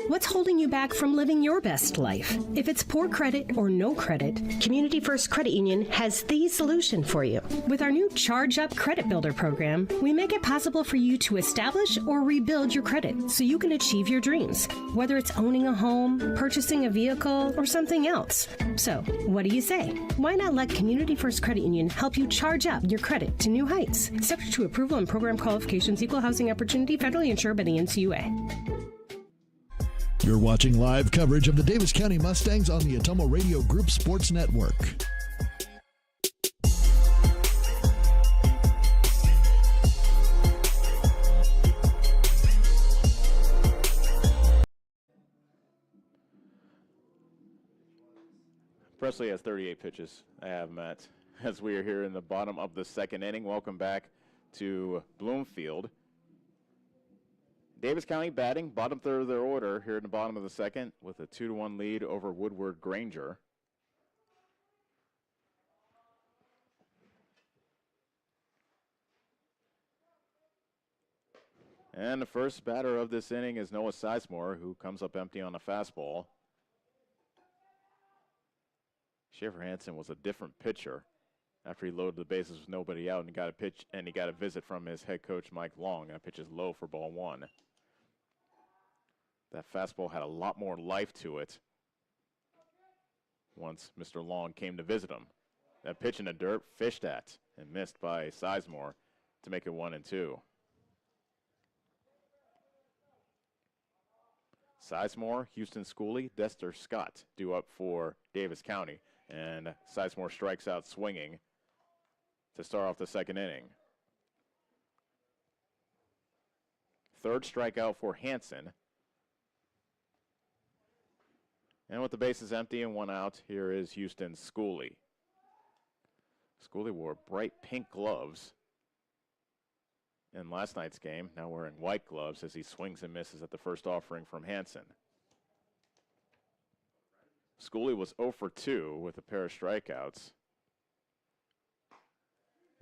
What's holding you back from living your best life? If it's poor credit or no credit, Community First Credit Union has the solution for you. With our new Charge Up Credit Builder program, we make it possible for you to establish or rebuild your credit so you can achieve your dreams, whether it's owning a home, purchasing a vehicle, or something else. So, what do you say? Why not let Community First Credit Union help you charge up your credit to new heights? Subject to approval and program qualifications, equal housing opportunity, federally insured by the NCUA. You're watching live coverage of the Davis County Mustangs on the Atomo Radio Group Sports Network. Especially as 38 pitches I have, Matt. As we are here in the bottom of the second inning, welcome back to Bloomfield. Davis County batting, bottom third of their order here in the bottom of the second with a 2-1 lead over Woodward Granger. And the first batter of this inning is Noah Sizemore, who comes up empty on a fastball. Schaefer Hansen was a different pitcher after he loaded the bases with nobody out and he got a visit from his head coach Mike Long, and that pitch is low for ball one. That fastball had a lot more life to it once Mr. Long came to visit him. That pitch in the dirt, fished at and missed by Sizemore to make it 1-2. Sizemore, Houston Schooley, Dexter Scott due up for Davis County, and Sizemore strikes out swinging to start off the second inning. Third strikeout for Hansen. And with the bases empty and one out, here is Houston Schooley. Schooley wore bright pink gloves in last night's game, now wearing white gloves as he swings and misses at the first offering from Hansen. Schooley was 0 for 2 with a pair of strikeouts.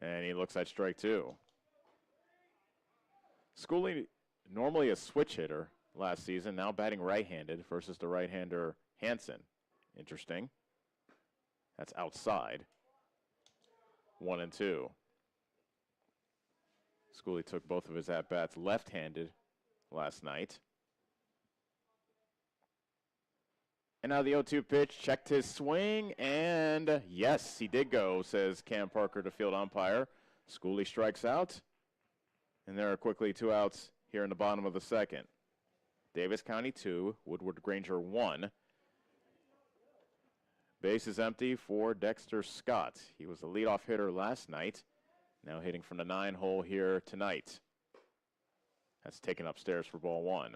And he looks at strike two. Schooley, normally a switch hitter last season, now batting right-handed versus the right-hander Hansen. Interesting. That's outside. 1-2. Schooley took both of his at-bats left-handed last night. And now the 0-2 pitch, checked his swing, and yes, he did go, says Cam Parker, the field umpire. Schooley strikes out, and there are quickly 2 outs here in the bottom of the second. Davis County 2, Woodward Granger 1. Base is empty for Dexter Scott. He was the leadoff hitter last night, now hitting from the 9-hole here tonight. That's taken upstairs for ball one.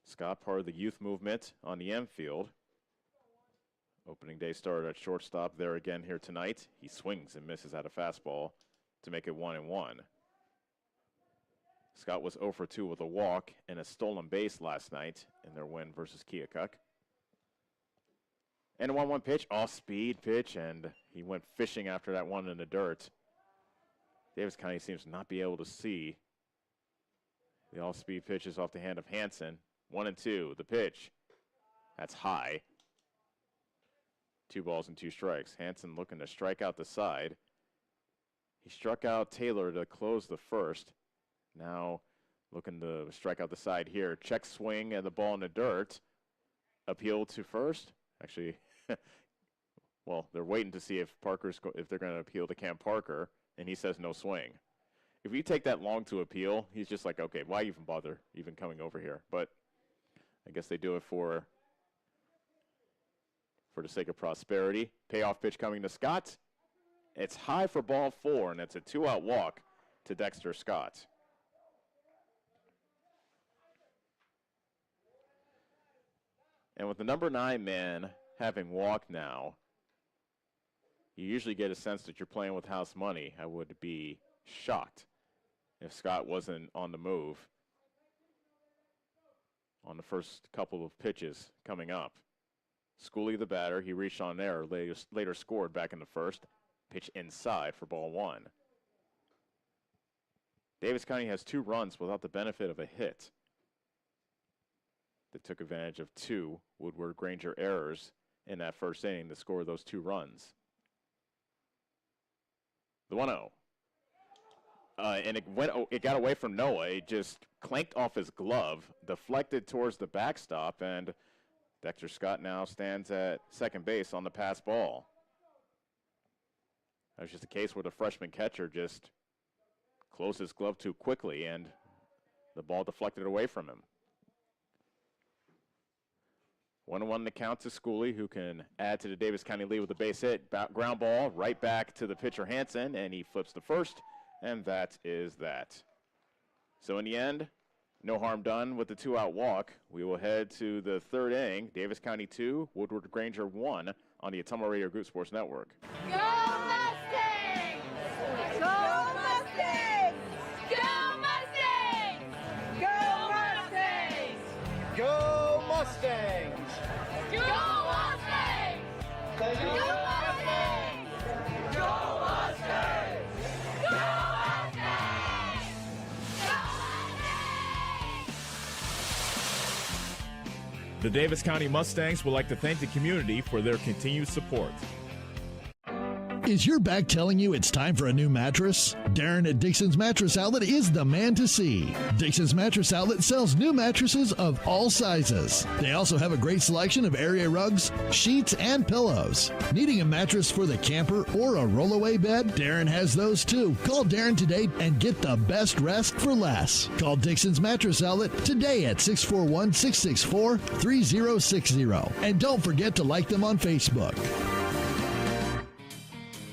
Scott, part of the youth movement on the M field. Opening day started at shortstop there again here tonight. He swings and misses at a fastball to make it 1-1. Scott was 0 for 2 with a walk and a stolen base last night in their win versus Keokuk. And a 1-1 pitch, off-speed pitch, and he went fishing after that one in the dirt. Davis County seems to not be able to see the off-speed pitches off the hand of Hansen. 1-2, the pitch. That's high. 2 balls and 2 strikes. Hansen looking to strike out the side. He struck out Taylor to close the first. Now looking to strike out the side here. Check swing and the ball in the dirt. Appeal to first. Actually, well, they're waiting to see if they're going to appeal to Cam Parker, and he says no swing. If you take that long to appeal, he's just like, okay, why even bother even coming over here? But I guess they do it for the sake of prosperity. Payoff pitch coming to Scott. It's high for ball 4, and it's a 2-out walk to Dexter Scott. And with the number 9 man having walked now, you usually get a sense that you're playing with house money. I would be shocked if Scott wasn't on the move on the first couple of pitches coming up. Schooley, the batter, he reached on there, later scored back in the first. Pitch inside for ball 1. Davis County has 2 runs without the benefit of a hit. They took advantage of 2 Woodward Granger errors in that first inning to score those 2 runs. The 1-0. And it got away from Noah. It just clanked off his glove, deflected towards the backstop, and Dexter Scott now stands at second base on the pass ball. That was just a case where the freshman catcher just closed his glove too quickly, and the ball deflected away from him. 1-1 the count to Schooley, who can add to the Davis County lead with a base hit. Ground ball right back to the pitcher Hansen, and he flips the first, and that is that. So in the end, No harm done with the 2-out walk. We will head to the third inning. Davis County 2, Woodward Granger 1 on the Ottumwa Radio Group Sports Network. Go Mustangs! Go Mustangs! Go Mustangs! Go Mustangs! Go Mustangs! Go Mustangs! Go Mustangs! Go Mustangs! Go Mustangs! The Davis County Mustangs would like to thank the community for their continued support. Is your back telling you it's time for a new mattress? Darren at Dixon's Mattress Outlet is the man to see. Dixon's Mattress Outlet sells new mattresses of all sizes. They also have a great selection of area rugs, sheets, and pillows. Needing a mattress for the camper or a rollaway bed? Darren has those too. Call Darren today and get the best rest for less. Call Dixon's Mattress Outlet today at 641-664-3060. And don't forget to like them on Facebook.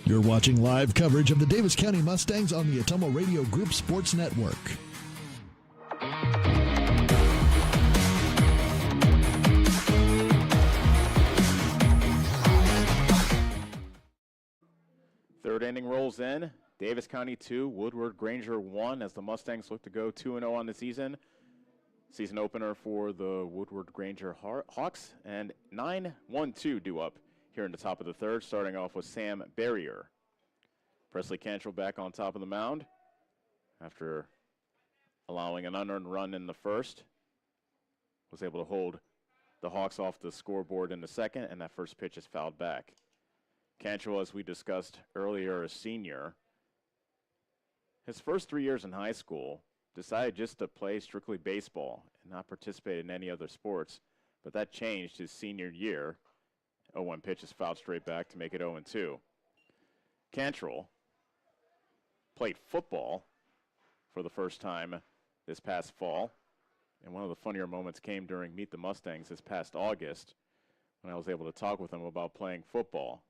You're watching live coverage of the Davis County Mustangs on the Ottumwa Radio Group Sports Network. Third inning rolls in. Davis County 2, Woodward Granger 1 as the Mustangs look to go 2-0 on the season. Season opener for the Woodward Granger Hawks, and 9-1-2 due up here in the top of the third, starting off with Sam Barrier. Presley Cantrell back on top of the mound after allowing an unearned run in the first. Was able to hold the Hawks off the scoreboard in the second, and that first pitch is fouled back. Cantrell, as we discussed earlier, a senior. His first 3 years in high school, decided just to play strictly baseball and not participate in any other sports, but that changed his senior year. 0-1 pitch is fouled straight back to make it 0-2. Cantrell played football for the first time this past fall, and one of the funnier moments came during Meet the Mustangs this past August when I was able to talk with him about playing football.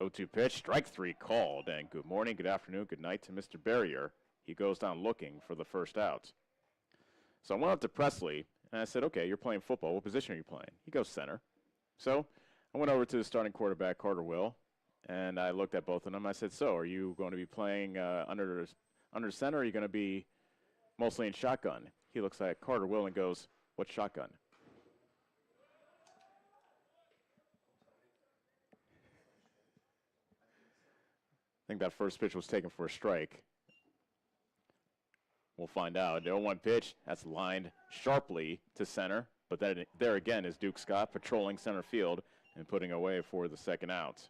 0-2 pitch, strike three called, and good morning, good afternoon, good night to Mr. Barrier. He goes down looking for the first out. So I went up to Presley, and I said, okay, you're playing football. What position are you playing? He goes center. So I went over to the starting quarterback, Carter Will, and I looked at both of them. I said, so are you going to be playing under center, or are you going to be mostly in shotgun? He looks at Carter Will and goes, what shotgun? I think that first pitch was taken for a strike. We'll find out. The 0-1 pitch, that's lined sharply to center. But then there again is Duke Scott patrolling center field and putting away for the second out.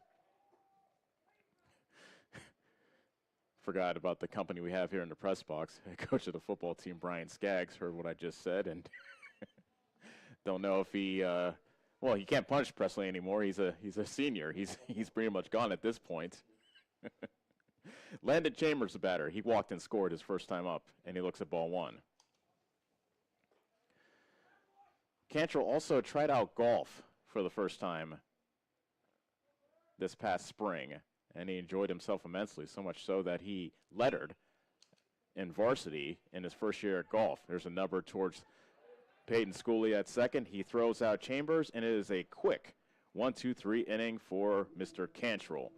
Forgot about the company we have here in the press box. Coach of the football team, Brian Skaggs, heard what I just said and don't know if he well, he can't punch Presley anymore. He's a senior. He's pretty much gone at this point. Landon Chambers, the batter. He walked and scored his first time up, and he looks at ball one. Cantrell also tried out golf for the first time this past spring, and he enjoyed himself immensely, so much so that he lettered in varsity in his first year at golf. There's a number towards Peyton Schooley at second. He throws out Chambers, and it is a quick 1-2-3 inning for Mr. Cantrell.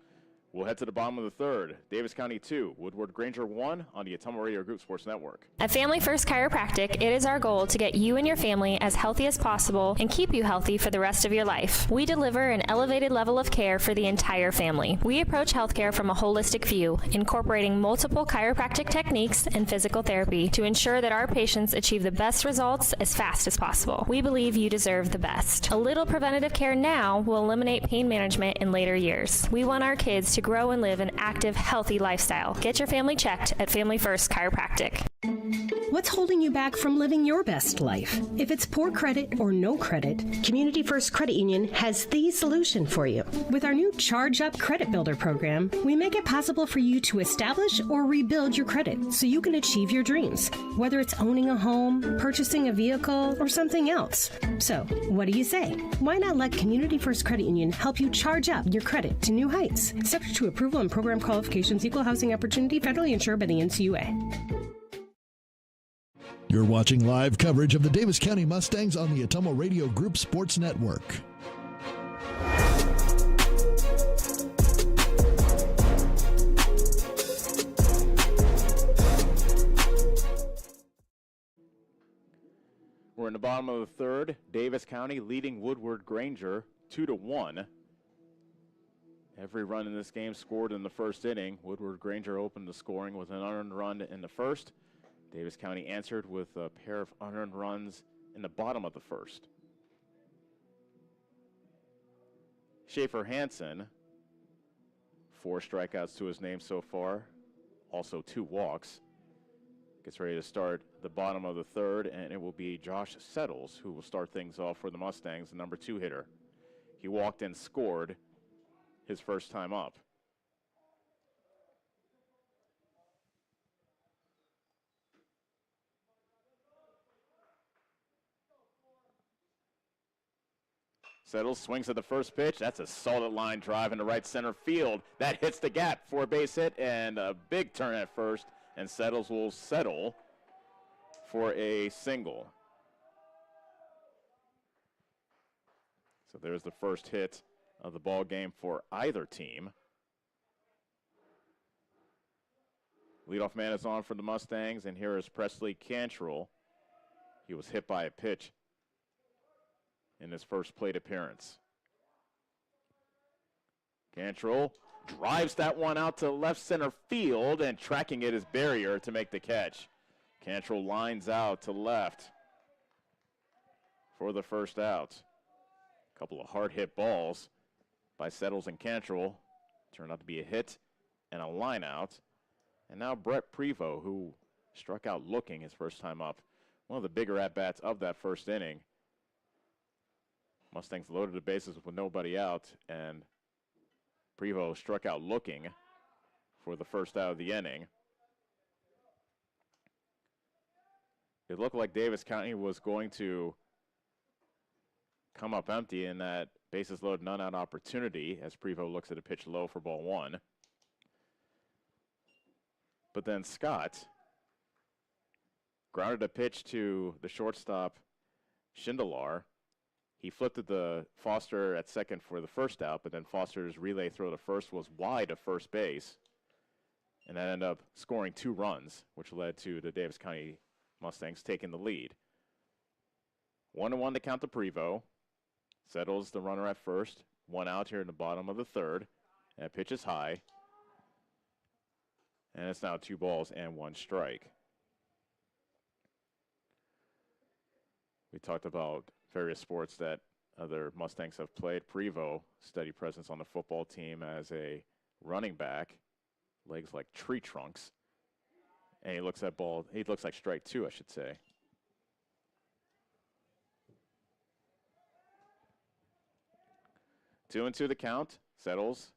We'll head to the bottom of the third. Davis County 2, Woodward Granger 1 on the Ottumwa Radio Group Sports Network. At Family First Chiropractic, it is our goal to get you and your family as healthy as possible and keep you healthy for the rest of your life. We deliver an elevated level of care for the entire family. We approach healthcare from a holistic view, incorporating multiple chiropractic techniques and physical therapy to ensure that our patients achieve the best results as fast as possible. We believe you deserve the best. A little preventative care now will eliminate pain management in later years. We want our kids to grow and live an active, healthy lifestyle. Get your family checked at Family First Chiropractic. What's holding you back from living your best life? If it's poor credit or no credit, Community First Credit Union has the solution for you. With our new Charge Up Credit Builder program, we make it possible for you to establish or rebuild your credit so you can achieve your dreams, whether it's owning a home, purchasing a vehicle, or something else. So, what do you say? Why not let Community First Credit Union help you charge up your credit to new heights? Subject to approval and program qualifications, equal housing opportunity, federally insured by the NCUA. You're watching live coverage of the Davis County Mustangs on the Ottumwa Radio Group Sports Network. We're in the bottom of the third. Davis County leading Woodward Granger 2-1. Every run in this game scored in the first inning. Woodward Granger opened the scoring with an unearned run in the first. Davis County answered with a pair of unearned runs in the bottom of the first. Schaefer Hansen, 4 strikeouts to his name so far, also 2 walks. Gets ready to start the bottom of the third, and it will be Josh Settles who will start things off for the Mustangs, the number 2 hitter. He walked and scored his first time up. Settles swings at the first pitch. That's a solid line drive into right center field. That hits the gap for a base hit and a big turn at first, and Settles will settle for a single. So there's the first hit of the ball game for either team. Leadoff man is on for the Mustangs, and here is Presley Cantrell. He was hit by a pitch in his first plate appearance. Cantrell drives that one out to left center field, and tracking it is Barrier to make the catch. Cantrell lines out to left for the first out. A couple of hard hit balls by Settles and Cantrell turned out to be a hit and a line out. And now Brett Prevost, who struck out looking his first time up. One of the bigger at-bats of that first inning. Mustangs loaded the bases with nobody out, and Prevost struck out looking for the first out of the inning. It looked like Davis County was going to come up empty in that bases loaded, none out opportunity as Prevost looks at a pitch low for ball 1. But then Scott grounded a pitch to the shortstop, Schindler. He flipped it to Foster at second for the first out, but then Foster's relay throw to first was wide of first base. And that ended up scoring 2 runs, which led to the Davis County Mustangs taking the lead. 1-1 to count to Prevost. Settles the runner at first. 1 out here in the bottom of the third. And that pitch is high. And it's now 2 balls and 1 strike. We talked about various sports that other Mustangs have played. Prevost, steady presence on the football team as a running back, legs like tree trunks. And he looks like strike 2, I should say. Two and 2 the count. Settles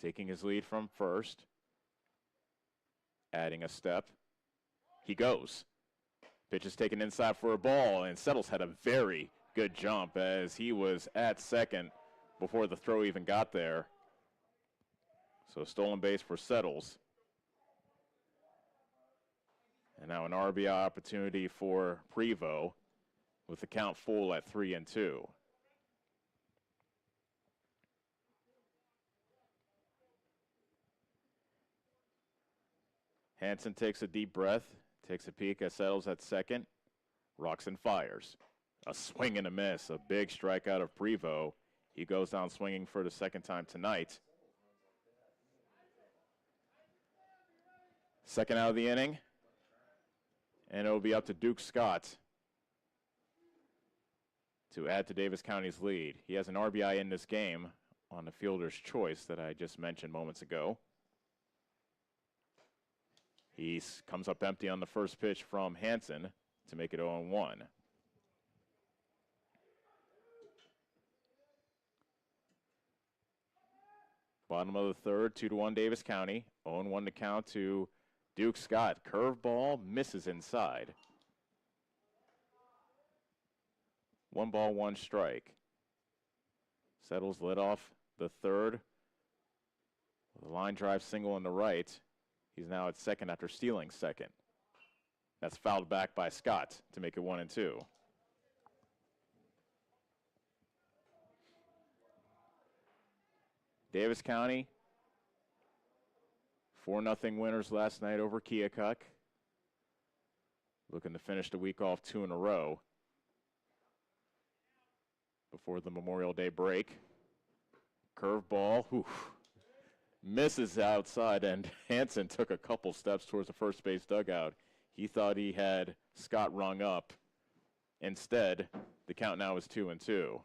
taking his lead from first. Adding a step. He goes. Pitch is taken inside for a ball, and Settles had a very good jump as he was at second before the throw even got there. So stolen base for Settles. And now an RBI opportunity for Prevost with the count full at 3 and 2. Hansen takes a deep breath, takes a peek at Settles at second, rocks and fires. A swing and a miss, a big strikeout of Prevost. He goes down swinging for the second time tonight. Second out of the inning, and it will be up to Duke Scott to add to Davis County's lead. He has an RBI in this game on the fielder's choice that I just mentioned moments ago. He comes up empty on the first pitch from Hansen to make it 0-1. Bottom of the third, 2-1 Davis County. 0-1 to count to Duke Scott. Curveball misses inside. 1 ball, 1 strike. Settles led off the third. The line drive single on the right. He's now at second after stealing second. That's fouled back by Scott to make it 1-2. Davis County, 4-0 winners last night over Keokuk. Looking to finish the week off 2 in a row before the Memorial Day break. Curveball, misses outside, and Hansen took a couple steps towards the first base dugout. He thought he had Scott rung up. Instead, the count now is 2-2.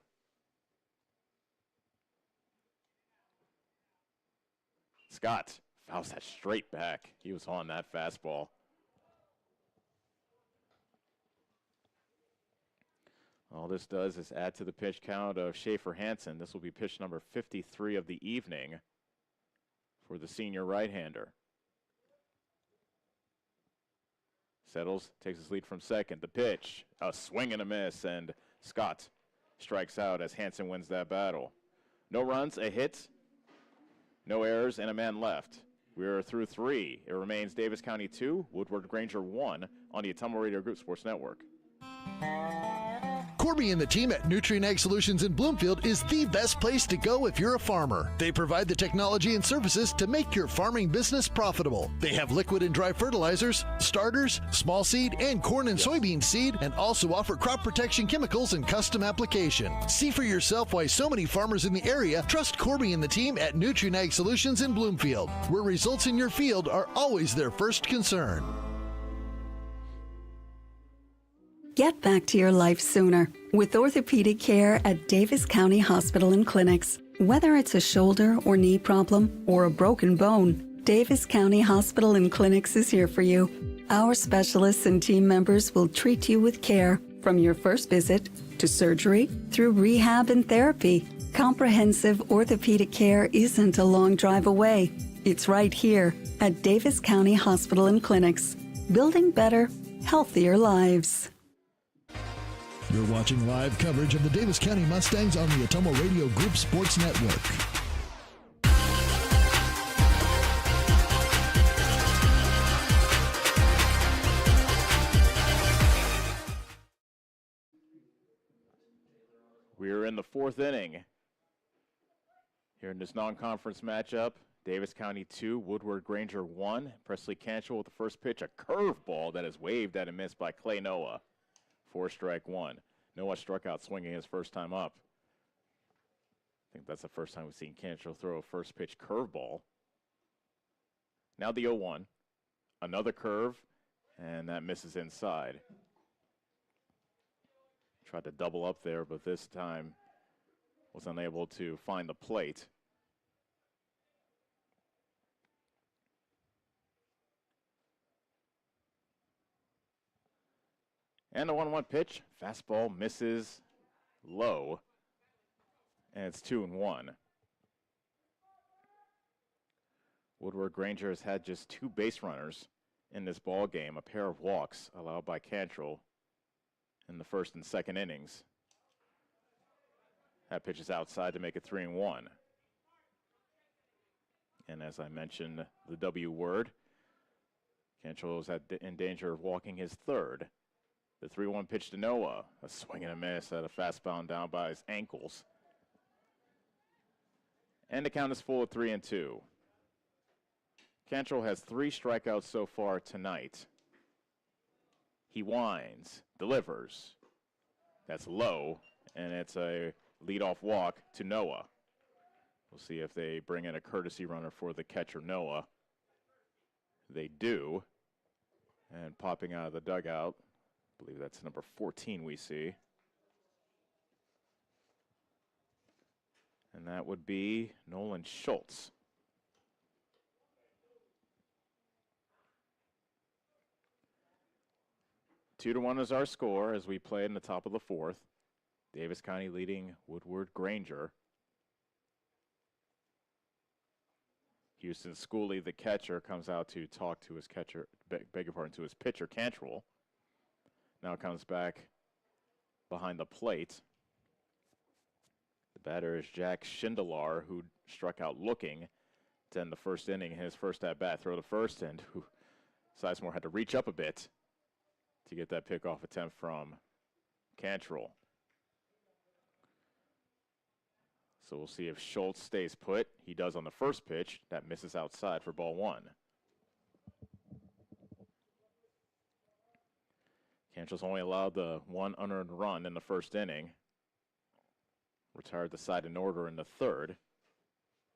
Scott fouls that straight back. He was on that fastball. All this does is add to the pitch count of Schaefer Hansen. This will be pitch number 53 of the evening for the senior right-hander. Settles, takes his lead from second. The pitch, a swing and a miss, and Scott strikes out as Hansen wins that battle. No runs, a hit, no errors, and a man left. We're through 3. It remains Davis County 2, Woodward Granger 1 on the Ottumwa Radio Group Sports Network. Corby and the team at Nutrien Ag Solutions in Bloomfield is the best place to go if you're a farmer. They provide the technology and services to make your farming business profitable. They have liquid and dry fertilizers, starters, small seed, and corn and soybean seed, and also offer crop protection chemicals and custom application. See for yourself why so many farmers in the area trust Corby and the team at Nutrien Ag Solutions in Bloomfield, where results in your field are always their first concern. Get back to your life sooner with orthopedic care at Davis County Hospital and Clinics. Whether it's a shoulder or knee problem or a broken bone, Davis County Hospital and Clinics is here for you. Our specialists and team members will treat you with care from your first visit to surgery through rehab and therapy. Comprehensive orthopedic care isn't a long drive away. It's right here at Davis County Hospital and Clinics, building better, healthier lives. You're watching live coverage of the Davis County Mustangs on the Ottumwa Radio Group Sports Network. We are in the 4th inning here in this non-conference matchup. Davis County 2, Woodward Granger 1. Presley Cantrell with the first pitch, a curveball that is waved at and missed by Clay Noah. 4-1. Noah struck out swinging his first time up. I think that's the first time we've seen Cantrell throw a first pitch curveball. Now the 0-1. Another curve, and that misses inside. Tried to double up there, but this time was unable to find the plate. And the 1-1 pitch, fastball misses low, and it's 2-1. Woodward Granger has had just 2 base runners in this ball game, a pair of walks allowed by Cantrell in the first and second innings. That pitch is outside to make it 3-1. And as I mentioned, the W word, Cantrell is in danger of walking his third. The 3-1 pitch to Noah, a swing and a miss at a fastball down by his ankles. And the count is full at 3-2. Cantrell has 3 strikeouts so far tonight. He winds, delivers. That's low, and it's a leadoff walk to Noah. We'll see if they bring in a courtesy runner for the catcher, Noah. They do. And popping out of the dugout, I believe that's number 14 we see. And that would be Nolan Schultz. Two to 1 is our score as we play in the top of the 4th. Davis County leading Woodward Granger. Houston Schooley, the catcher, comes out to talk to his catcher, to his pitcher, Cantrell. Now comes back behind the plate. The batter is Jack Schindler, who struck out looking to end the first inning. His first at bat, throw to first, and Sizemore had to reach up a bit to get that pickoff attempt from Cantrell. So we'll see if Schultz stays put. He does on the first pitch. That misses outside for ball one. Cantrell's only allowed the one unearned run in the first inning. Retired the side in order in the third,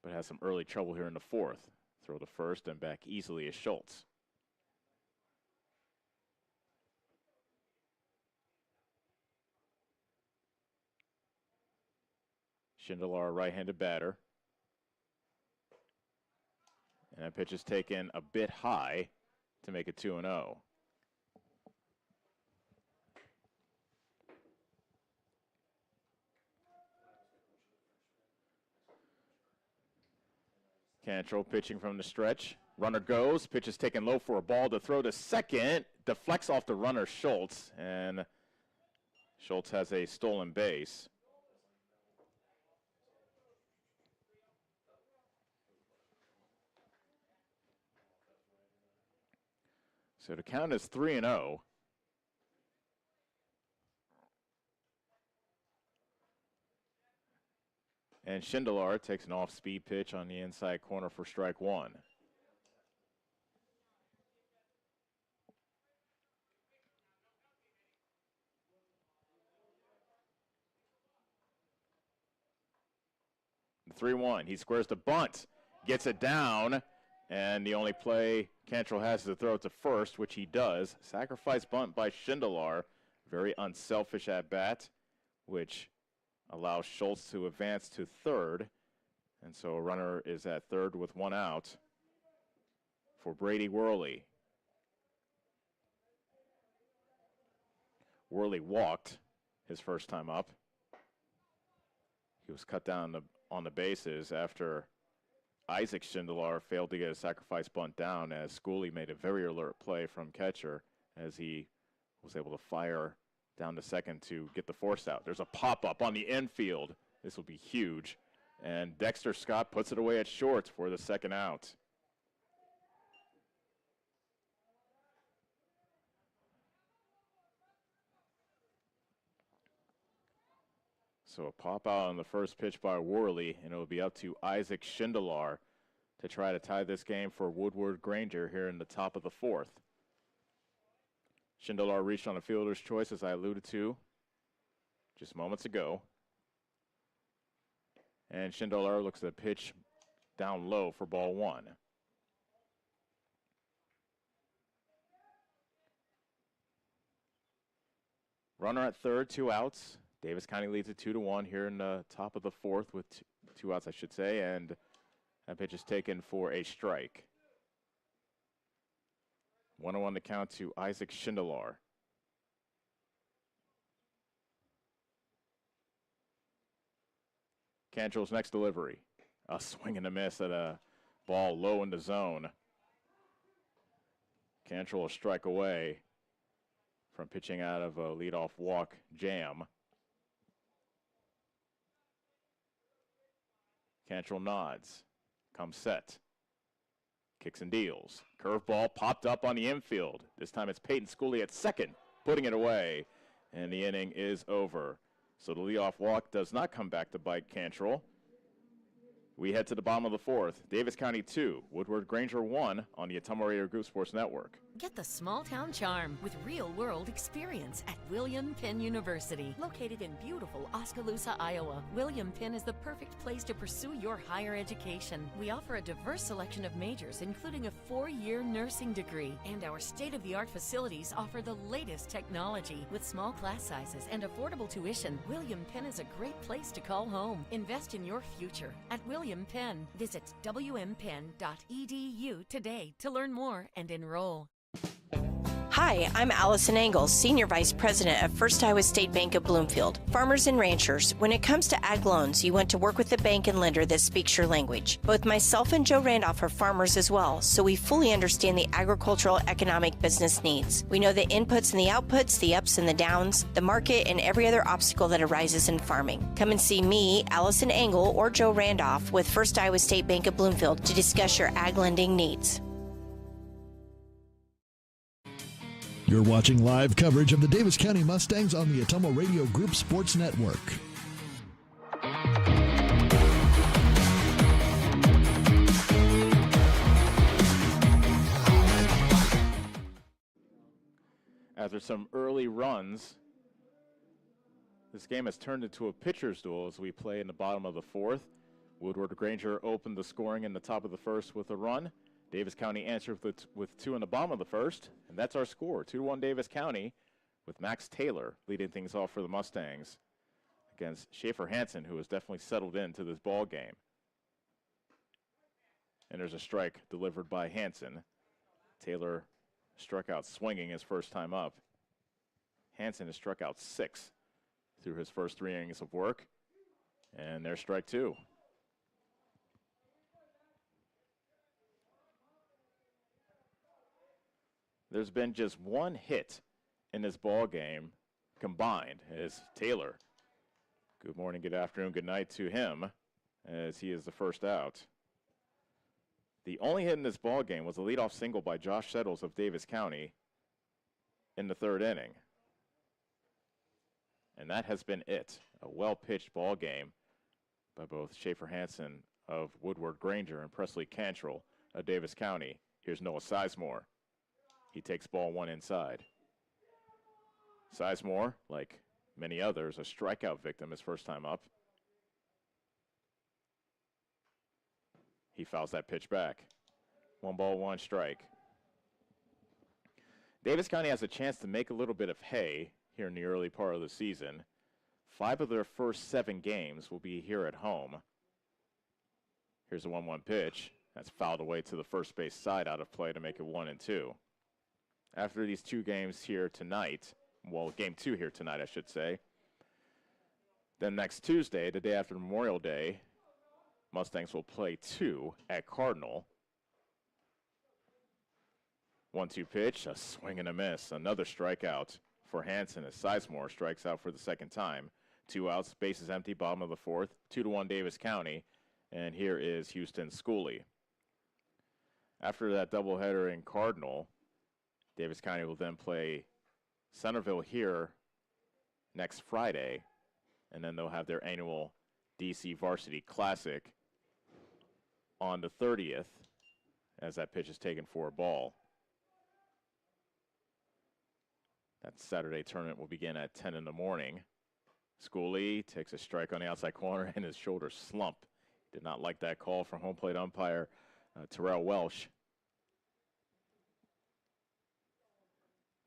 but has some early trouble here in the fourth. Throw to first and back easily is Schultz. Schindler, right-handed batter. And that pitch is taken a bit high to make it 2-0. Cantrell pitching from the stretch. Runner goes. Pitch is taken low for a ball to throw to second. Deflects off the runner Schultz, and Schultz has a stolen base. So the count is 3-0. And Schindler takes an off-speed pitch on the inside corner for strike one. The 3-1. He squares the bunt, gets it down, and the only play Cantrell has is to throw it to first, which he does. Sacrifice bunt by Schindler. Very unselfish at bat, which allows Schultz to advance to third. And so a runner is at third with one out for Brady Worley. Worley walked his first time up. He was cut down on the bases after Isaac Schindler failed to get a sacrifice bunt down, as Schooley made a very alert play from catcher as he was able to fire down to second to get the force out. There's a pop-up on the infield. This will be huge. And Dexter Scott puts it away at short for the second out. So a pop-out on the first pitch by Worley, and it will be up to Isaac Schindler to try to tie this game for Woodward Granger here in the top of the fourth. Schindler reached on a fielder's choice, as I alluded to just moments ago. And Schindler looks at the pitch down low for ball one. Runner at third, two outs. Davis County leads it 2-1 here in the top of the fourth with two outs, I should say, and that pitch is taken for a strike. 1-1 to count to Isaac Schindler. Cantrell's next delivery. A swing and a miss at a ball low in the zone. Cantrell will strike away from pitching out of a leadoff walk jam. Cantrell nods, comes set, kicks and deals. Curveball popped up on the infield. This time it's Peyton Schooley at second, putting it away, and the inning is over. So the leadoff walk does not come back to bite Cantrell. We head to the bottom of the fourth. Davis County 2, Woodward Granger 1 on the Ottumwa Radio Group Sports Network. Get the small town charm with real-world experience at William Penn University. Located in beautiful Oskaloosa, Iowa, William Penn is the perfect place to pursue your higher education. We offer a diverse selection of majors, including a 4-year nursing degree. And our state-of-the-art facilities offer the latest technology. With small class sizes and affordable tuition, William Penn is a great place to call home. Invest in your future at William Penn. Visit wmpenn.edu today to learn more and enroll. Hi, I'm Allison Engels, Senior Vice President of First Iowa State Bank of Bloomfield. Farmers and ranchers, when it comes to ag loans, you want to work with a bank and lender that speaks your language. Both myself and Joe Randolph are farmers as well, so we fully understand the agricultural economic business needs. We know the inputs and the outputs, the ups and the downs, the market, and every other obstacle that arises in farming. Come and see me, Allison Engel, or Joe Randolph with First Iowa State Bank of Bloomfield to discuss your ag lending needs. You're watching live coverage of the Davis County Mustangs on the Ottumwa Radio Group Sports Network. After some early runs, this game has turned into a pitcher's duel as we play in the bottom of the fourth. Woodward Granger opened the scoring in the top of the first with a run. Davis County answered with two in the bottom of the first, and that's our score, 2-1 Davis County, with Max Taylor leading things off for the Mustangs against Schaefer Hansen, who has definitely settled into this ball game. And there's a strike delivered by Hansen. Taylor struck out swinging his first time up. Hansen has struck out 6 through his first 3 innings of work, and there's strike 2. There's been just 1 hit in this ball game combined as Taylor. Good morning, good afternoon, good night to him as he is the first out. The only hit in this ball game was a leadoff single by Josh Settles of Davis County in the 3rd inning. And that has been it. A well-pitched ball game by both Schaefer Hansen of Woodward Granger and Presley Cantrell of Davis County. Here's Noah Sizemore. He takes ball 1 inside. Sizemore, like many others, a strikeout victim his first time up. He fouls that pitch back. 1 ball, 1 strike. Davis County has a chance to make a little bit of hay here in the early part of the season. 5 of their first 7 games will be here at home. Here's a 1-1 pitch. That's fouled away to the first base side out of play to make it 1-2. After these 2 games here tonight, well, game 2 here tonight, I should say. Then next Tuesday, the day after Memorial Day, Mustangs will play 2 at Cardinal. 1-2 pitch, a swing and a miss. Another strikeout for Hansen as Sizemore strikes out for the 2nd time. 2 outs, bases empty, bottom of the 4th. 2-1 Davis County, and here is Houston Schooley. After that doubleheader in Cardinal, Davis County will then play Centerville here next Friday, and then they'll have their annual DC Varsity Classic on the 30th as that pitch is taken for a ball. That Saturday tournament will begin at 10 in the morning. Schooley takes a strike on the outside corner and his shoulder slump. Did not like that call from home plate umpire Terrell Welsh.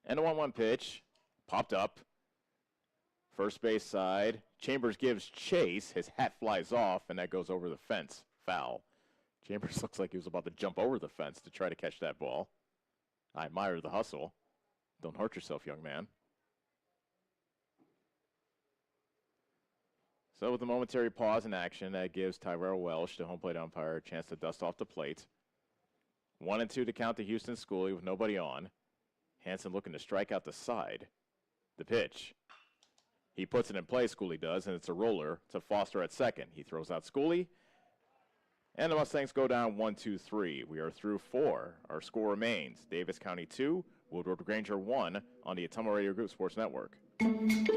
And a 1-1 pitch, popped up. First base side, Chambers gives chase, his hat flies off, and that goes over the fence, foul. Chambers looks like he was about to jump over the fence to try to catch that ball. I admire the hustle. Don't hurt yourself, young man. So with a momentary pause in action, that gives Tyrell Welsh, the home plate umpire, a chance to dust off the plate. 1-2 to count to Houston Schooley with nobody on. Hansen looking to strike out the side. The pitch. He puts it in play, Schooley does, and it's a roller to Foster at second. He throws out Schooley, and the Mustangs go down 1-2-3. We are through 4. Our score remains Davis County 2, Woodward Granger 1 on the Ottumwa Radio Group Sports Network.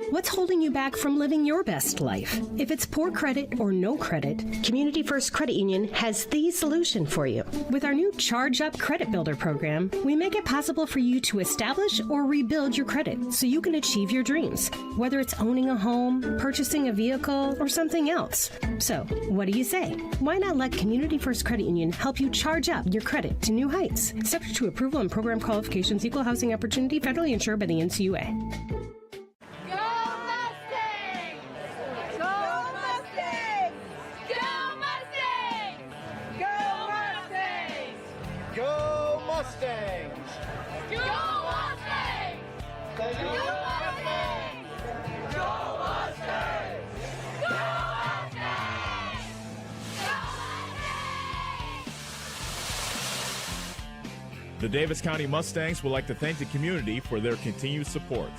What's holding you back from living your best life? If it's poor credit or no credit, Community First Credit Union has the solution for you. With our new Charge Up Credit Builder program, we make it possible for you to establish or rebuild your credit so you can achieve your dreams, whether it's owning a home, purchasing a vehicle, or something else. So, what do you say? Why not let Community First Credit Union help you charge up your credit to new heights? Subject to approval and program qualifications, equal housing opportunity, federally insured by the NCUA. The Davis County Mustangs would like to thank the community for their continued support.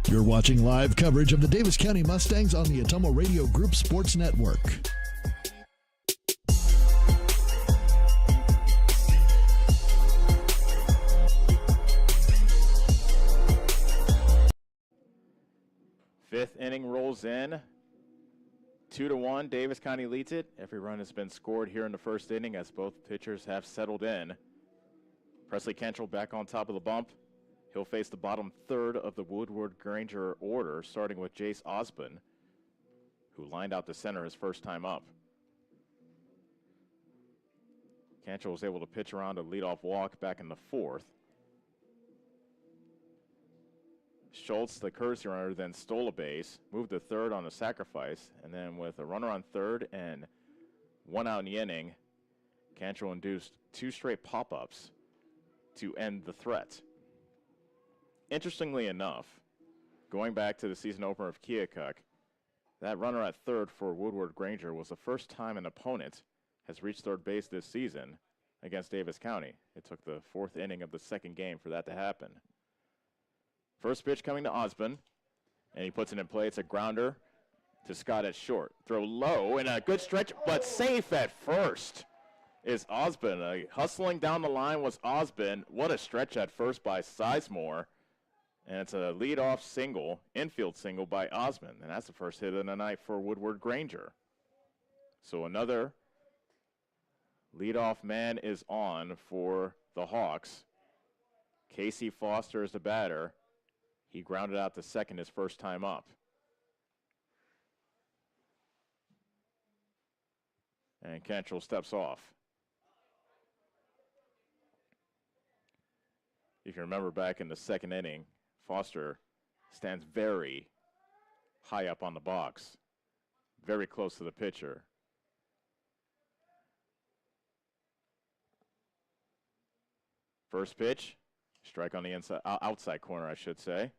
You're watching live coverage of the Davis County Mustangs on the Ottumwa Radio Group Sports Network. inning rolls in. 2-1, Davis County leads it. Every run has been scored here in the first inning as both pitchers have settled in. Presley Cantrell back on top of the bump. He'll face the bottom third of the Woodward Granger order, starting with Jace Osborne, who lined out to center his first time up. Cantrell was able to pitch around a leadoff walk back in the fourth. Schultz, the courtesy runner, then stole a base, moved to third on a sacrifice, and then with a runner on third and 1 out in the inning, Cantrell induced 2 straight pop-ups to end the threat. Interestingly enough, going back to the season opener of Keokuk, that runner at third for Woodward Granger was the first time an opponent has reached third base this season against Davis County. It took the 4th inning of the second game for that to happen. First pitch coming to Osborne, and he puts it in play. It's a grounder to Scott at short. Throw low and a good stretch, but safe at first is Osborne. Hustling down the line was Osborne. What a stretch at first by Sizemore. And it's a leadoff single, infield single by Osborne. And that's the first hit of the night for Woodward Granger. So another leadoff man is on for the Hawks. Casey Foster is the batter. He grounded out to second his first time up. And Cantrell steps off. If you remember back in the second inning, Foster stands very high up on the box, very close to the pitcher. First pitch, strike on the inside, outside corner, I should say.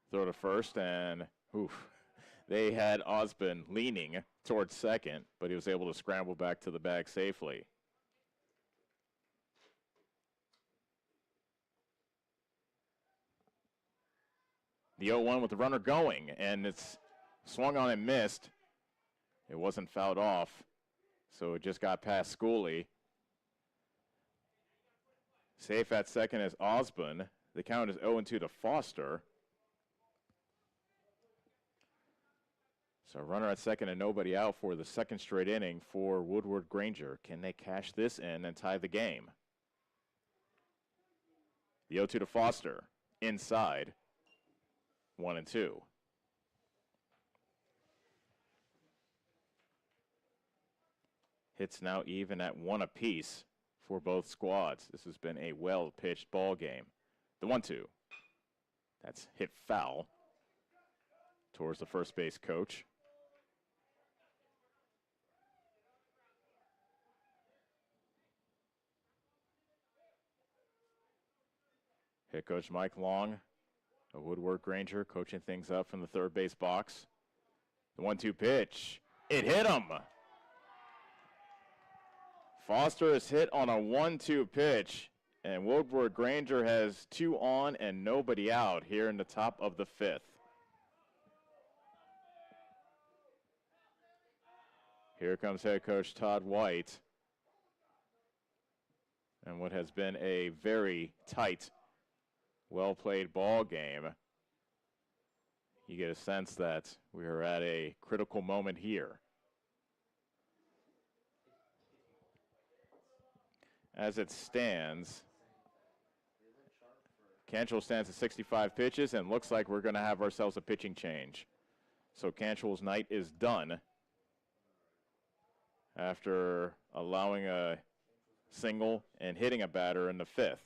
Throw to first, and they had Osborne leaning towards second, but he was able to scramble back to the bag safely. The 0-1 with the runner going, and it's swung on and missed. It wasn't fouled off, so it just got past Schooley. Safe at second is Osborne. The count is 0-2 to Foster. So runner at second and nobody out for the second straight inning for Woodward Granger. Can they cash this in and tie the game? The 0-2 to Foster. Inside. 1-2. Hits now even at 1 apiece for both squads. This has been a well-pitched ball game. The 1-2. That's hit foul towards the first base coach. Hit coach Mike Long, a Woodward Granger, coaching things up from the third base box. The 1-2 pitch. It hit him. Foster is hit on a 1-2 pitch, and Woodward Granger has 2 on and nobody out here in the top of the 5th. Here comes head coach Todd White. And what has been a very tight, well-played ball game. You get a sense that we are at a critical moment here. As it stands, Cantrell stands at 65 pitches and looks like we're going to have ourselves a pitching change. So Cantrell's night is done after allowing a single and hitting a batter in the 5th.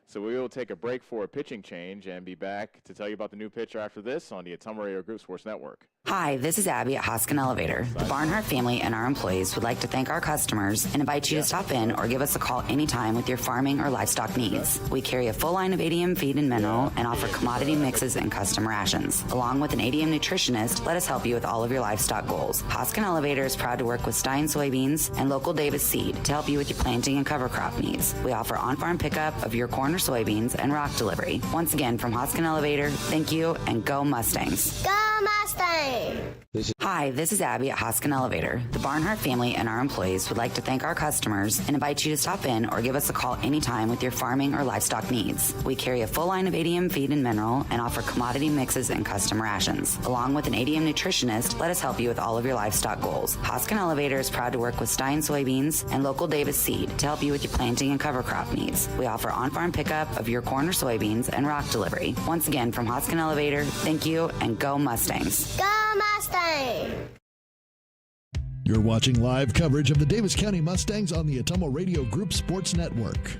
So we will take a break for a pitching change and be back to tell you about the new pitcher after this on the Ottumwa Radio Group Sports Network. Hi, this is Abby at Hoskin Elevator. The Barnhart family and our employees would like to thank our customers and invite you to stop in or give us a call anytime with your farming or livestock needs. We carry a full line of ADM feed and mineral and offer commodity mixes and custom rations. Along with an ADM nutritionist, let us help you with all of your livestock goals. Hoskin Elevator is proud to work with Stein soybeans and local Davis seed to help you with your planting and cover crop needs. We offer on-farm pickup of your corn or soybeans and rock delivery. Once again, from Hoskin Elevator, thank you and go Mustangs. Go Mustang! Hi, this is Abby at Hoskin Elevator. The Barnhart family and our employees would like to thank our customers and invite you to stop in or give us a call anytime with your farming or livestock needs. We carry a full line of ADM feed and mineral and offer commodity mixes and custom rations. Along with an ADM nutritionist, let us help you with all of your livestock goals. Hoskin Elevator is proud to work with Stein Soybeans and local Davis Seed to help you with your planting and cover crop needs. We offer on-farm pickup of your corn or soybeans and rock delivery. Once again, from Hoskin Elevator, thank you and go Mustangs. Go Mustang! You're watching live coverage of the Davis County Mustangs on the Atomo Radio Group Sports Network.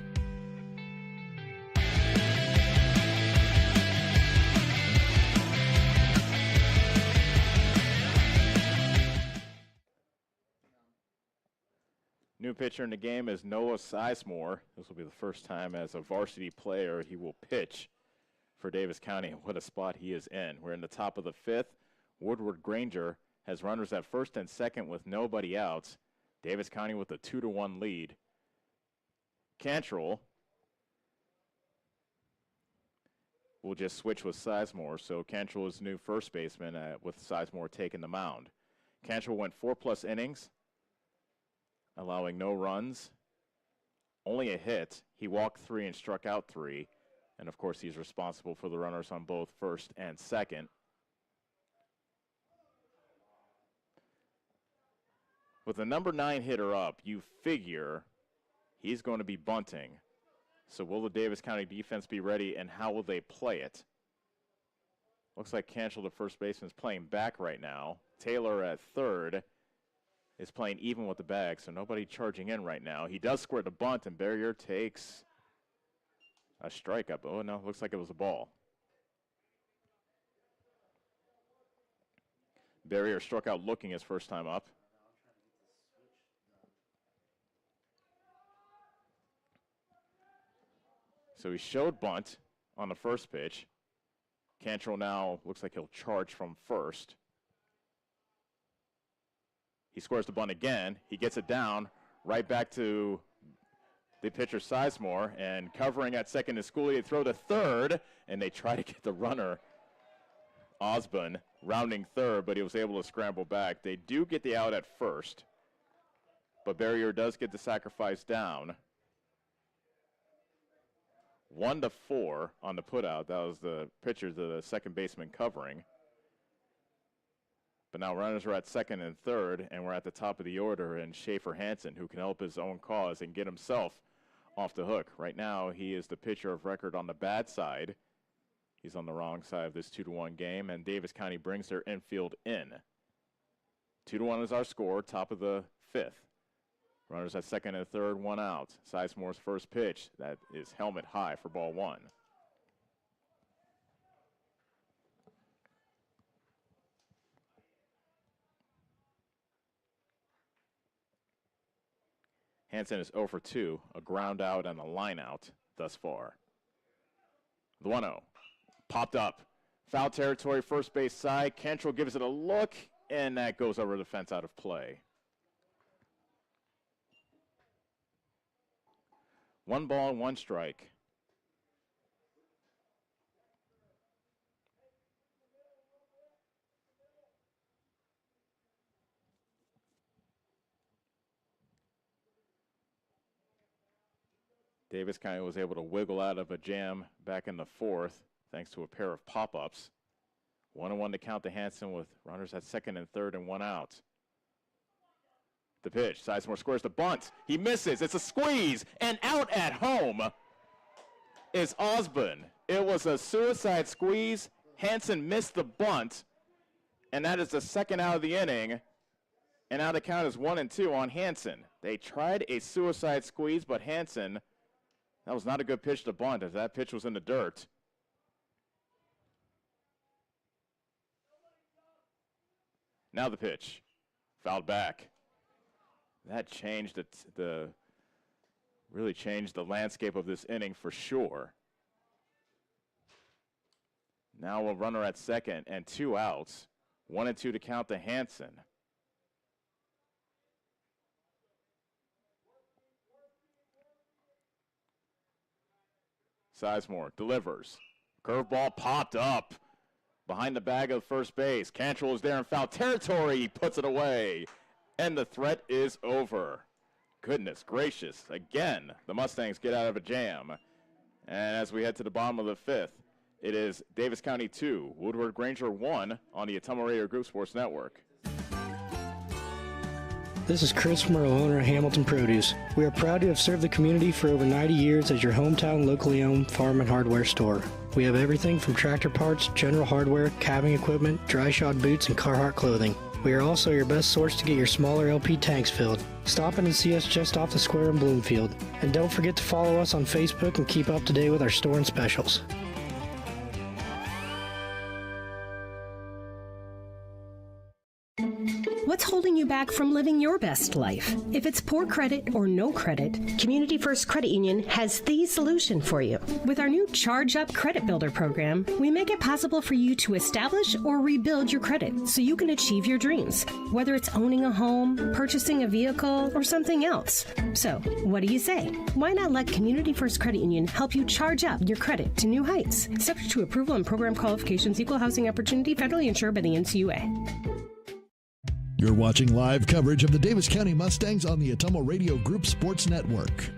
New pitcher in the game is Noah Sizemore. This will be the first time as a varsity player he will pitch for Davis County. What a spot he is in. We're in the top of the fifth. Woodward Granger has runners at first and second with nobody out. Davis County with a 2-1 lead. Cantrell will just switch with Sizemore. So Cantrell is new first baseman with Sizemore taking the mound. Cantrell went 4+ innings, allowing no runs, only a hit. He walked 3 and struck out 3. And, of course, he's responsible for the runners on both first and second. With the number 9 hitter up, you figure he's going to be bunting. So will the Davis County defense be ready, and how will they play it? Looks like Cantrell, the first baseman, is playing back right now. Taylor at third is playing even with the bag, so nobody charging in right now. He does square the bunt, and Barrier takes a strike up. Oh, no, looks like it was a ball. Barrier struck out looking his first time up. So he showed bunt on the first pitch. Cantrell now looks like he'll charge from first. He scores the bunt again. He gets it down right back to the pitcher Sizemore, and covering at second is Schooley. They throw to third, and they try to get the runner Osborne rounding third, but he was able to scramble back. They do get the out at first, but Barrier does get the sacrifice down. 1-4 on the putout. That was the pitcher to the second baseman covering. But now runners are at second and third, and we're at the top of the order, and Schaefer Hansen, who can help his own cause and get himself off the hook. Right now, he is the pitcher of record on the bad side. He's on the wrong side of this 2-1 game, and Davis County brings their infield in. 2-1 is our score, top of the fifth. Runners at second and third, 1 out. Sizemore's first pitch, that is helmet high for ball 1. Hansen is 0 for 2, a ground out and a line out thus far. The 1-0, popped up. Foul territory, first base side. Cantrell gives it a look, and that goes over the fence out of play. 1 ball and 1 strike. Davis County was able to wiggle out of a jam back in the fourth thanks to a pair of pop-ups. 1-1 to count to Hansen with runners at second and third and 1 out. The pitch, Sizemore squares the bunt. He misses, it's a squeeze, and out at home is Osborne. It was a suicide squeeze. Hansen missed the bunt, and that is the second out of the inning. And now the count is 1-2 on Hansen. They tried a suicide squeeze, but Hansen, that was not a good pitch to bunt as that pitch was in the dirt. Now the pitch, fouled back. That changed really changed the landscape of this inning for sure. Now a runner at second and 2 outs. 1-2 to count to Hansen. Sizemore delivers. Curveball popped up. Behind the bag of first base. Cantrell is there in foul territory. He puts it away. And the threat is over. Goodness gracious. Again, the Mustangs get out of a jam. And as we head to the bottom of the fifth, it is Davis County 2, Woodward Granger 1 on the Ottumwa Radio Group Sports Network. This is Chris Merle, owner of Hamilton Produce. We are proud to have served the community for over 90 years as your hometown locally owned farm and hardware store. We have everything from tractor parts, general hardware, calving equipment, dry shod boots, and Carhartt clothing. We are also your best source to get your smaller LP tanks filled. Stop in and see us just off the square in Bloomfield. And don't forget to follow us on Facebook and keep up to date with our store and specials. What's holding you back from living your best life? If it's poor credit or no credit, Community First Credit Union has the solution for you. With our new Charge Up Credit Builder program, we make it possible for you to establish or rebuild your credit so you can achieve your dreams, whether it's owning a home, purchasing a vehicle, or something else. So, what do you say? Why not let Community First Credit Union help you charge up your credit to new heights? Subject to approval and program qualifications, equal housing opportunity, federally insured by the NCUA. You're watching live coverage of the Davis County Mustangs on the Ottumwa Radio Group Sports Network.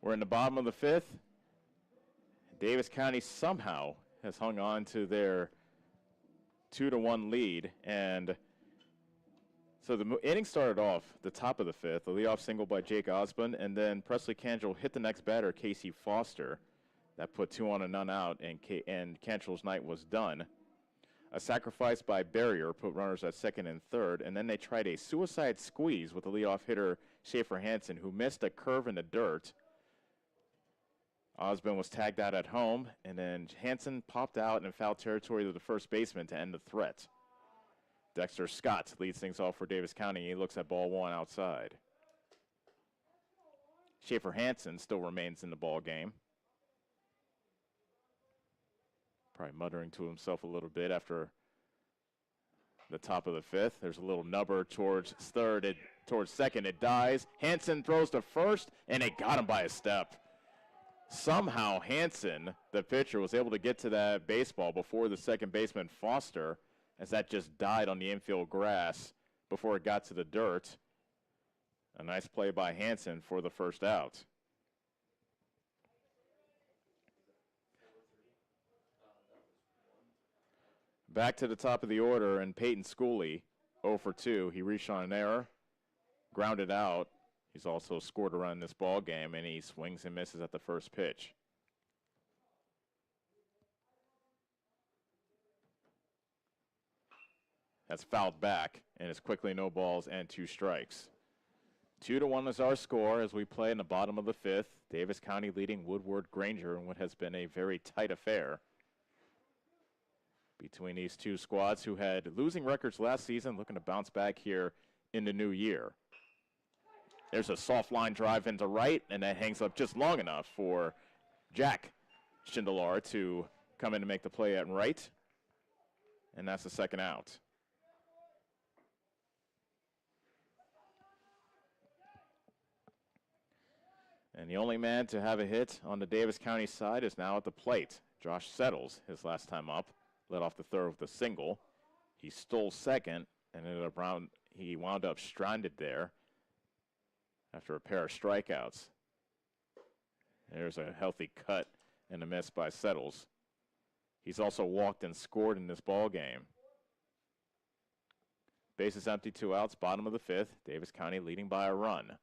We're in the bottom of the fifth. Davis County somehow has hung on to their 2-1 lead, and so the inning started off the top of the fifth, a leadoff single by Jake Osborne, and then Presley Cantrell hit the next batter, Casey Foster. That put 2 on and none out, and Cantrell's night was done. A sacrifice by Barrier put runners at second and third, and then they tried a suicide squeeze with the leadoff hitter Schaefer Hansen, who missed a curve in the dirt. Osborne was tagged out at home, and then Hansen popped out in foul territory to the first baseman to end the threat. Dexter Scott leads things off for Davis County. He looks at ball one outside. Schaefer Hansen still remains in the ball game. Probably muttering to himself a little bit after the top of the fifth. There's a little nubber towards third, towards second. It dies. Hansen throws to first, and it got him by a step. Somehow Hansen, the pitcher, was able to get to that baseball before the second baseman Foster, as that just died on the infield grass before it got to the dirt. A nice play by Hansen for the first out. Back to the top of the order, and Peyton Schooley, 0 for 2. He reached on an error, grounded out. He's also scored a run in this ball game, and he swings and misses at the first pitch. That's fouled back, and it's quickly no balls and 2 strikes. 2-1 is our score as we play in the bottom of the fifth. Davis County leading Woodward Granger in what has been a very tight affair between these two squads who had losing records last season, looking to bounce back here in the new year. There's a soft line drive into right, and that hangs up just long enough for Jack Schindelar to come in and make the play at right, and that's the second out. And the only man to have a hit on the Davis County side is now at the plate. Josh Settles, his last time up, led off the third with a single. He stole second, and he wound up stranded there after a pair of strikeouts. There's a healthy cut and a miss by Settles. He's also walked and scored in this ball game. Bases empty, 2 outs, bottom of the fifth. Davis County leading by a run.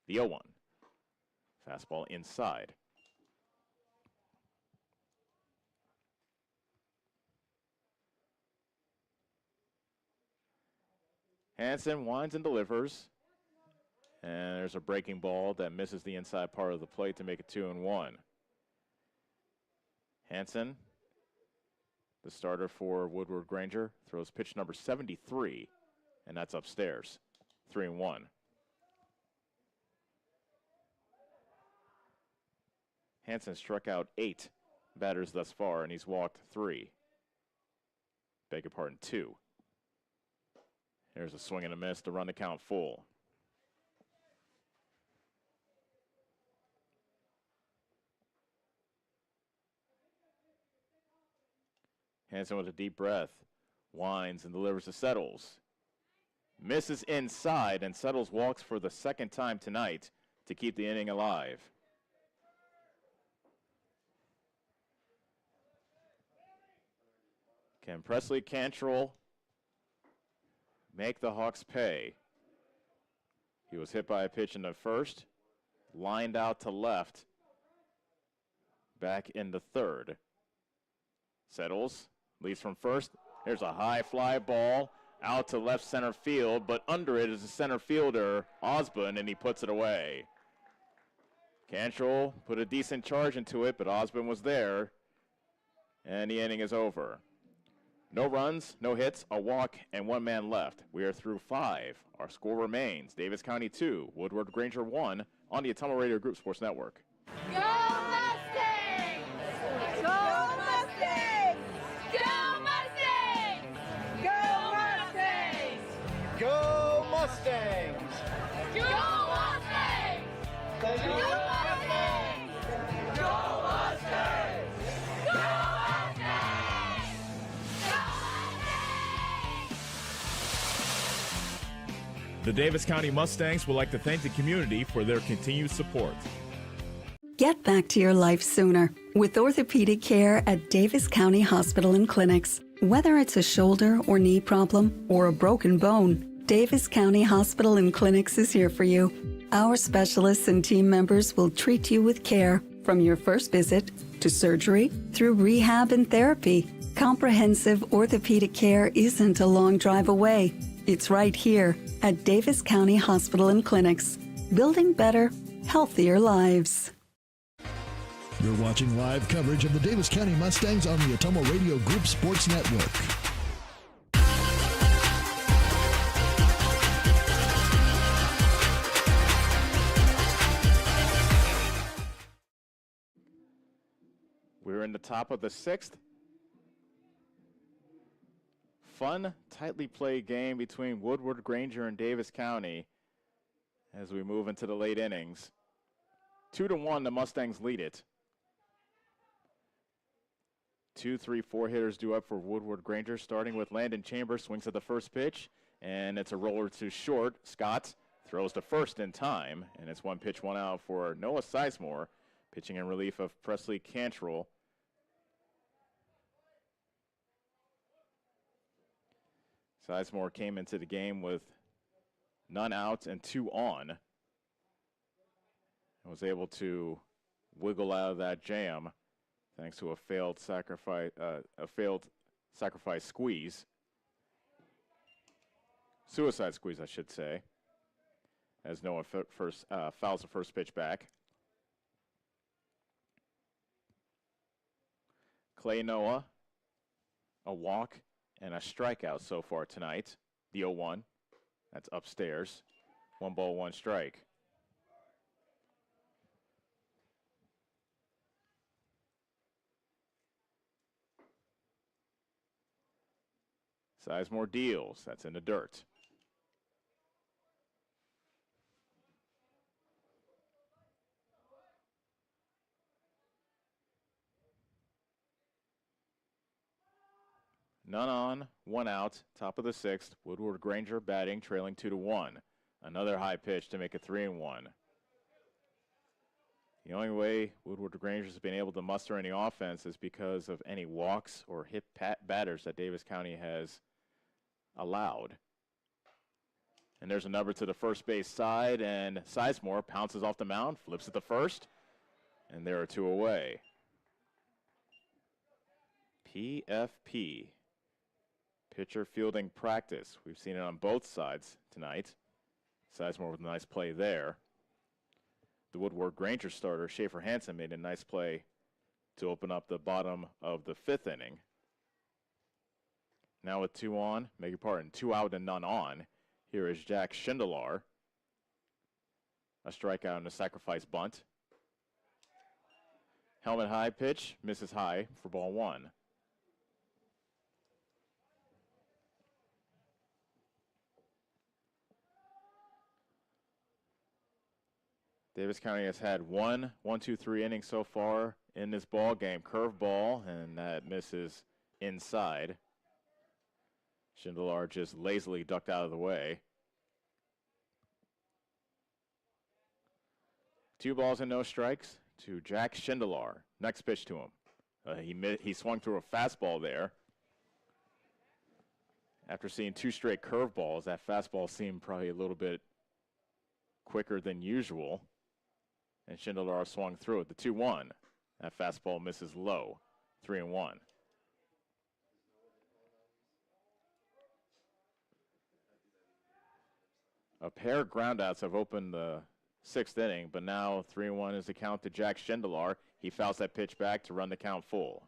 The 0-1. Fastball inside. Hansen winds and delivers. And there's a breaking ball that misses the inside part of the plate to make it 2-1. Hansen, the starter for Woodward Granger, throws pitch number 73, and that's upstairs. 3-1. Hansen struck out 8 batters thus far, and he's walked 3. Beg your pardon, 2. Here's a swing and a miss to run the count full. Hanson with a deep breath. Winds and delivers to Settles. Misses inside, and Settles walks for the second time tonight to keep the inning alive. Can Presley Cantrell make the Hawks pay? He was hit by a pitch in the first, lined out to left, back in the third. Settles, leads from first. Here's a high fly ball out to left center field, but under it is the center fielder, Osborne, and he puts it away. Cantrell put a decent charge into it, but Osborne was there, and the inning is over. No runs, no hits, a walk, and one man left. We are through 5. Our score remains Davis County 2, Woodward Granger 1 on the Atomo Radio Group Sports Network. Go Mustangs! Go Mustangs! Go Mustangs! Go Mustangs! Go Mustangs! Go Mustangs! Go Mustangs! Go Mustangs! Go Mustangs! The Davis County Mustangs would like to thank the community for their continued support. Get back to your life sooner with orthopedic care at Davis County Hospital and Clinics. Whether it's a shoulder or knee problem or a broken bone, Davis County Hospital and Clinics is here for you. Our specialists and team members will treat you with care from your first visit to surgery through rehab and therapy. Comprehensive orthopedic care isn't a long drive away. It's right here at Davis County Hospital and Clinics, building better, healthier lives. You're watching live coverage of the Davis County Mustangs on the Atomo Radio Group Sports Network. We're in the top of the 6th. Fun, tightly played game between Woodward Granger and Davis County as we move into the late innings. 2-1, the Mustangs lead it. 2, 3, 4 hitters due up for Woodward Granger, starting with Landon Chambers, swings at the first pitch, and it's a roller to short. Scott throws to first in time, and it's 1 pitch, 1 out for Noah Sizemore, pitching in relief of Presley Cantrell. Sizemore came into the game with none out and 2 on, and was able to wiggle out of that jam thanks to a failed sacrifice squeeze. Suicide squeeze, I should say, as Noah fouls the first pitch back. Clay Noah, a walk and a strikeout so far tonight. The 0-1, that's upstairs. 1 ball, 1 strike. Sizemore deals, that's in the dirt. None on, 1 out, top of the 6th. Woodward Granger batting, trailing 2-1. Another high pitch to make it 3-1. The only way Woodward Granger's been able to muster any offense is because of any walks or hit batters that Davis County has allowed. And there's a number to the first base side, and Sizemore pounces off the mound, flips it to first, and there are 2 away. PFP. Pitcher fielding practice. We've seen it on both sides tonight. Sizemore with a nice play there. The Woodward Granger starter, Schaefer Hansen, made a nice play to open up the bottom of the 5th inning. Now with 2 on, 2 out and none on. Here is Jack Schindler. A strikeout and a sacrifice bunt. Helmet high pitch, misses high for ball 1. Davis County has had 1, 2, 3 innings so far in this ball game. Curveball, and that misses inside. Schindler just lazily ducked out of the way. 2 balls and no strikes to Jack Schindler. Next pitch to him. He swung through a fastball there. After seeing 2 straight curveballs, that fastball seemed probably a little bit quicker than usual. And Schindler swung through it. The 2-1. That fastball misses low. 3-1. A pair of groundouts have opened the 6th inning, but now 3-1 is the count to Jack Schindler. He fouls that pitch back to run the count full.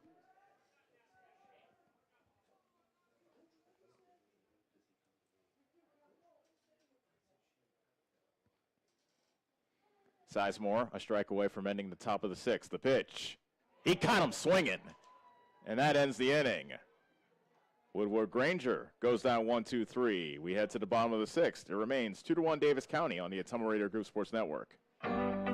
Sizemore, a strike away from ending the top of the 6th. The pitch. He caught him swinging, and that ends the inning. Woodward Granger goes down 1-2-3. We head to the bottom of the 6th. It remains 2-1 Davis County on the Ottumwa Radio Group Sports Network.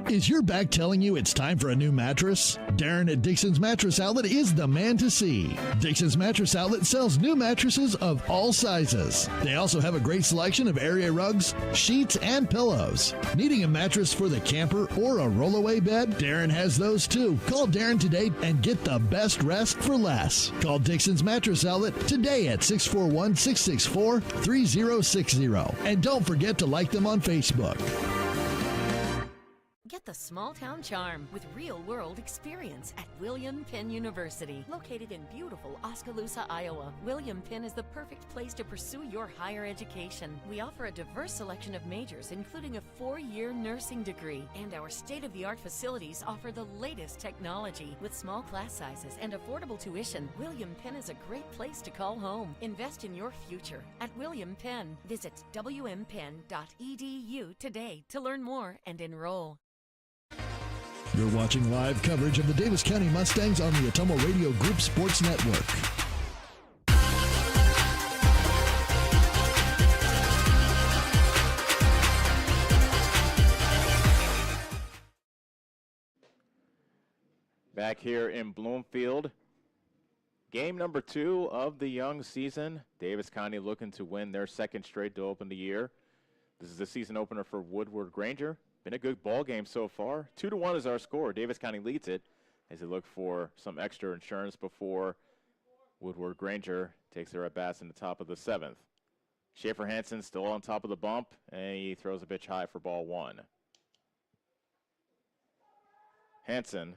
Is your back telling you it's time for a new mattress? Darren at Dixon's Mattress Outlet is the man to see. Dixon's Mattress Outlet sells new mattresses of all sizes. They also have a great selection of area rugs, sheets, and pillows. Needing a mattress for the camper or a rollaway bed? Darren has those too. Call Darren today and get the best rest for less. Call Dixon's Mattress Outlet today at 641-664-3060. And don't forget to like them on Facebook. Get the small town charm with real-world experience at William Penn University. Located in beautiful Oskaloosa, Iowa, William Penn is the perfect place to pursue your higher education. We offer a diverse selection of majors, including a 4-year nursing degree. And our state-of-the-art facilities offer the latest technology. With small class sizes and affordable tuition, William Penn is a great place to call home. Invest in your future at William Penn. Visit wmpenn.edu today to learn more and enroll. You're watching live coverage of the Davis County Mustangs on the Ottumwa Radio Group Sports Network. Back here in Bloomfield, game number 2 of the young season. Davis County looking to win their 2nd straight to open the year. This is the season opener for Woodward Granger. Been a good ball game so far. 2-1 is our score. Davis County leads it as they look for some extra insurance before Woodward Granger takes their at-bats in the top of the 7th. Schaefer Hansen still on top of the bump, and he throws a pitch high for ball 1. Hansen,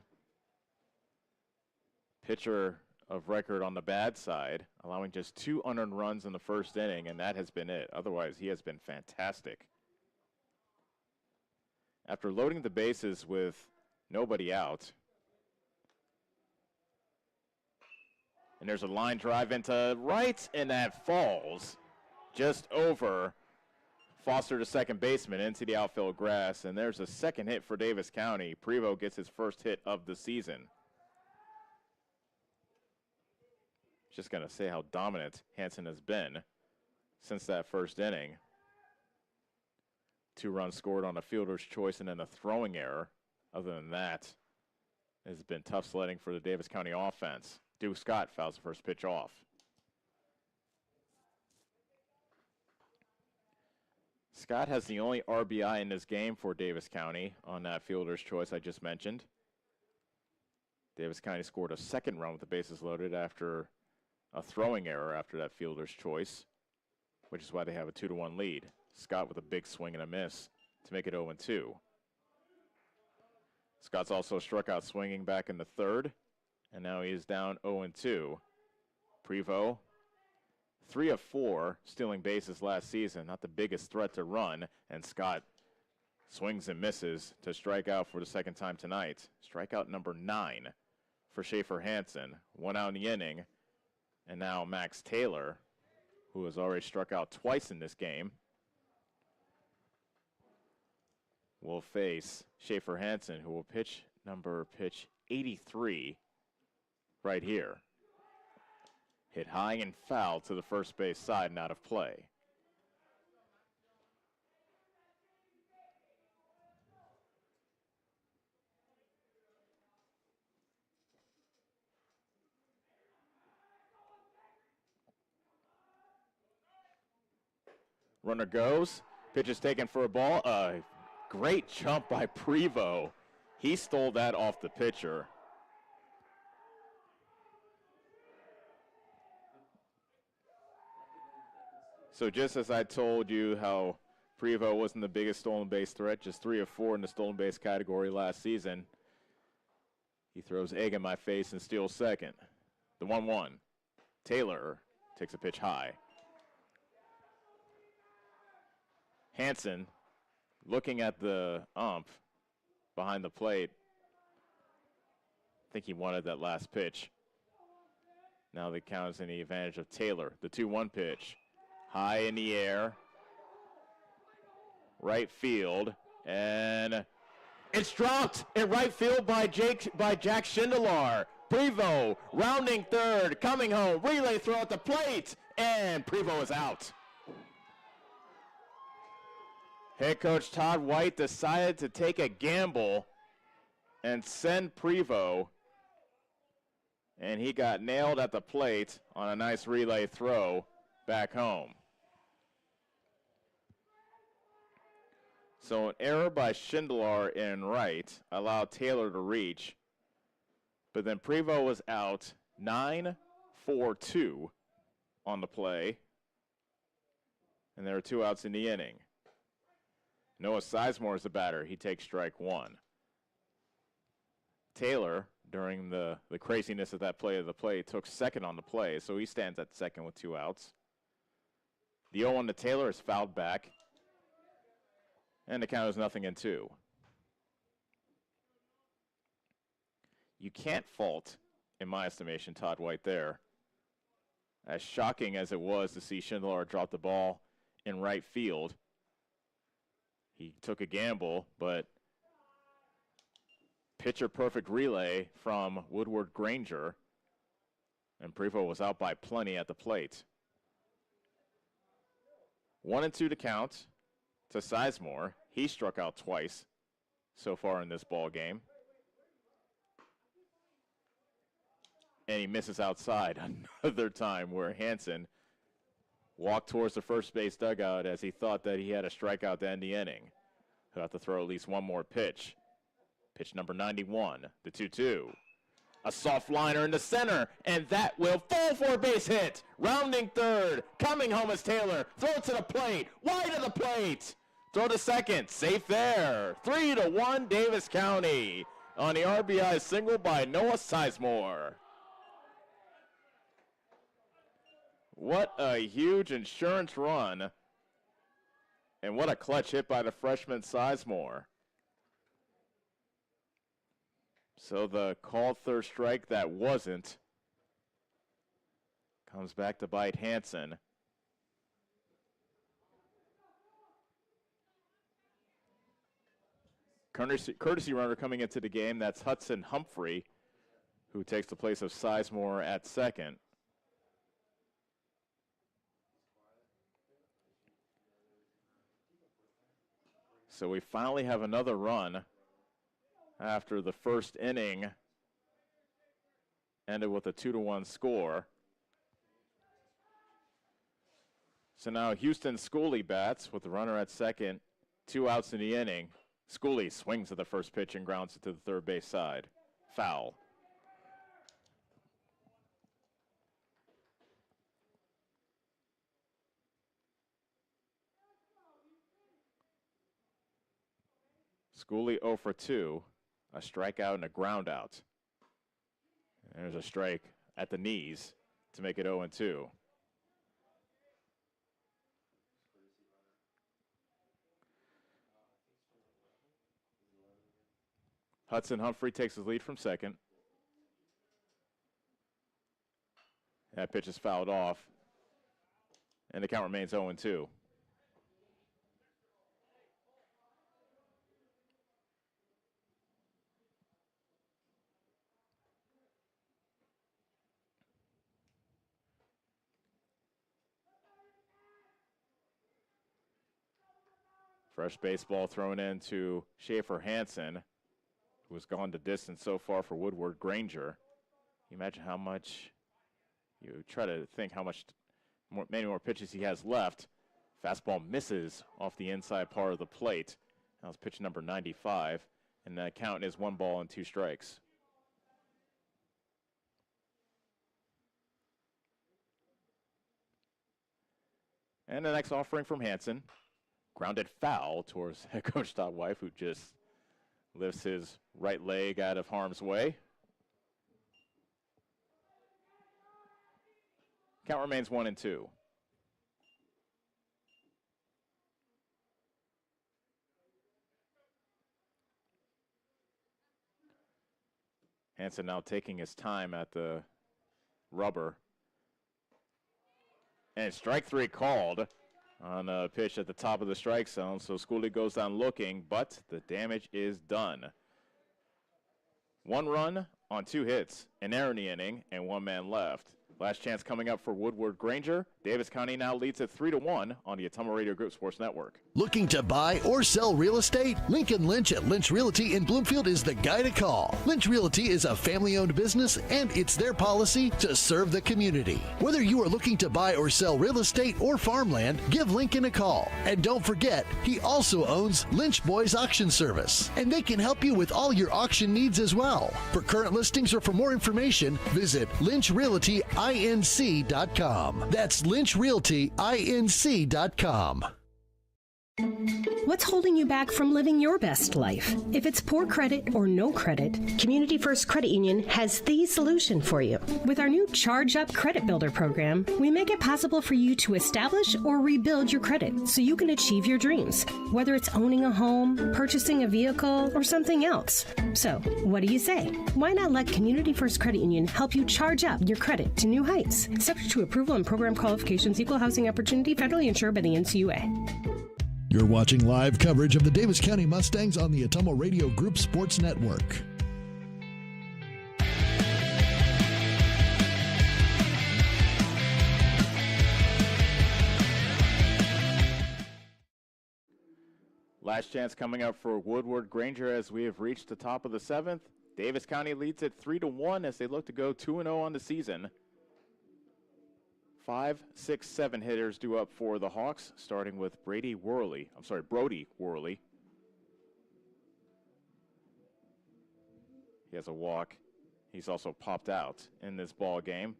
pitcher of record on the bad side, allowing just 2 unearned runs in the 1st inning, and that has been it. Otherwise, he has been fantastic. After loading the bases with nobody out. And there's a line drive into right, and that falls just over Foster, the second baseman, into the outfield grass. And there's a 2nd hit for Davis County. Prevost gets his 1st hit of the season. Just going to say how dominant Hansen has been since that 1st inning. 2 runs scored on a fielder's choice and then a throwing error. Other than that, it's been tough sledding for the Davis County offense. Duke Scott fouls the 1st pitch off. Scott has the only RBI in this game for Davis County on that fielder's choice I just mentioned. Davis County scored a 2nd run with the bases loaded after a throwing error after that fielder's choice, which is why they have a 2-1 lead. Scott with a big swing and a miss to make it 0-2. Scott's also struck out swinging back in the 3rd, and now he is down 0-2. Prevost, 3 of 4 stealing bases last season, not the biggest threat to run, and Scott swings and misses to strike out for the 2nd time tonight. Strikeout number 9 for Schaefer Hansen. 1 out in the inning, and now Max Taylor, who has already struck out twice in this game, will face Schaefer Hansen, who will pitch 83 right here. Hit high and foul to the first base side and out of play. Runner goes. Pitch is taken for a ball. Great jump by Prevost. He stole that off the pitcher. So just as I told you how Prevost wasn't the biggest stolen base threat, just 3 of 4 in the stolen base category last season, he throws egg in my face and steals second. The 1-1. Taylor takes a pitch high. Hansen looking at the ump behind the plate. I think he wanted that last pitch. Now the count is in the advantage of Taylor. The 2-1 pitch. High in the air. Right field. And it's dropped in right field by Jack Schindler. Prevost rounding third, coming home, relay throw at the plate, and Prevost is out. Head coach Todd White decided to take a gamble and send Prevost, and he got nailed at the plate on a nice relay throw back home. So an error by Schindler in right allowed Taylor to reach, but then Prevost was out 9-4-2 on the play, and there are 2 outs in the inning. Noah Sizemore is the batter. He takes strike 1. Taylor, during the craziness of that play of the plate, took second on the play, so he stands at second with 2 outs. The 0-1 to Taylor is fouled back, and the count is 0-2. You can't fault, in my estimation, Todd White there. As shocking as it was to see Schindler drop the ball in right field, he took a gamble, but pitcher perfect relay from Woodward Granger, and Prevost was out by plenty at the plate. 1-2 to count to Sizemore. He struck out twice so far in this ball game. And he misses outside another time where Hansen walked towards the first base dugout as he thought that he had a strikeout to end the inning. He'll have to throw at least one more pitch. Pitch number 91, the 2-2. A soft liner in the center, and that will fall for a base hit. Rounding third, coming home is Taylor. Throw to the plate, wide of the plate. Throw to second, safe there. 3-1 Davis County on the RBI single by Noah Sizemore. What a huge insurance run. And what a clutch hit by the freshman Sizemore. So the called third strike that wasn't comes back to bite Hansen. Courtesy runner coming into the game, that's Hudson Humphrey, who takes the place of Sizemore at second. So we finally have another run after the first inning ended with a 2-1 score. So now Houston Schooley bats with the runner at second, 2 outs in the inning. Schooley swings at the first pitch and grounds it to the third base side. Foul. Schooley 0 for 2, a strikeout and a ground out. And there's a strike at the knees to make it 0-2. Hudson Humphrey takes his lead from second. That pitch is fouled off, and the count remains 0-2. Fresh baseball thrown in to Schaefer Hansen, who has gone the distance so far for Woodward Granger. You imagine how much, you try to think how much many more pitches he has left. Fastball misses off the inside part of the plate. That was pitch number 95, and that count is 1 ball and 2 strikes. And the next offering from Hansen, grounded foul towards head coach Todd Wife, who just lifts his right leg out of harm's way. Count remains 1-2. Hansen now taking his time at the rubber. And strike 3 called on a pitch at the top of the strike zone. So Schooley goes down looking, but the damage is done. 1 run on 2 hits, an error in the inning, and 1 man left. Last chance coming up for Woodward Granger. Davis County now leads at 3-1 on the Ottumwa Radio Group Sports Network. Looking to buy or sell real estate? Lincoln Lynch at Lynch Realty in Bloomfield is the guy to call. Lynch Realty is a family-owned business, and it's their policy to serve the community. Whether you are looking to buy or sell real estate or farmland, give Lincoln a call. And don't forget, he also owns Lynch Boys Auction Service, and they can help you with all your auction needs as well. For current listings or for more information, visit lynchrealtyinc.com. That's lynchrealtyinc.com. What's holding you back from living your best life? If it's poor credit or no credit, Community First Credit Union has the solution for you. With our new Charge Up Credit Builder program, we make it possible for you to establish or rebuild your credit so you can achieve your dreams, whether it's owning a home, purchasing a vehicle, or something else. So, what do you say? Why not let Community First Credit Union help you charge up your credit to new heights? Subject to approval and program qualifications, equal housing opportunity, federally insured by the NCUA. You're watching live coverage of the Davis County Mustangs on the Ottumwa Radio Group Sports Network. Last chance coming up for Woodward Granger as we have reached the top of the 7th. Davis County leads at 3-1 as they look to go 2-0 on the season. 5, 6, 7 hitters due up for the Hawks, starting with Brody Worley. He has a walk. He's also popped out in this ball game.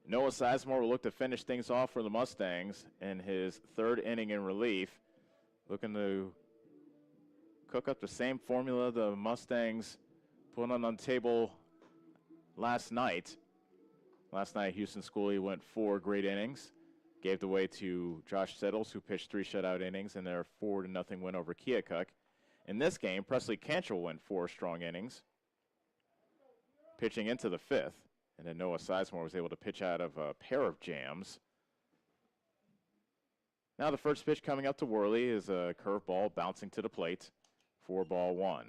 Noah Sizemore will look to finish things off for the Mustangs in his 3rd inning in relief, looking to cook up the same formula the Mustangs put on the table last night. Last night, Houston Schooley went 4 great innings, gave the way to Josh Settles, who pitched 3 shutout innings in their 4-0 win over Keokuk. In this game, Presley Cantrell went 4 strong innings, pitching into the 5th, and then Noah Sizemore was able to pitch out of a pair of jams. Now the first pitch coming up to Worley is a curveball bouncing to the plate, 4-1.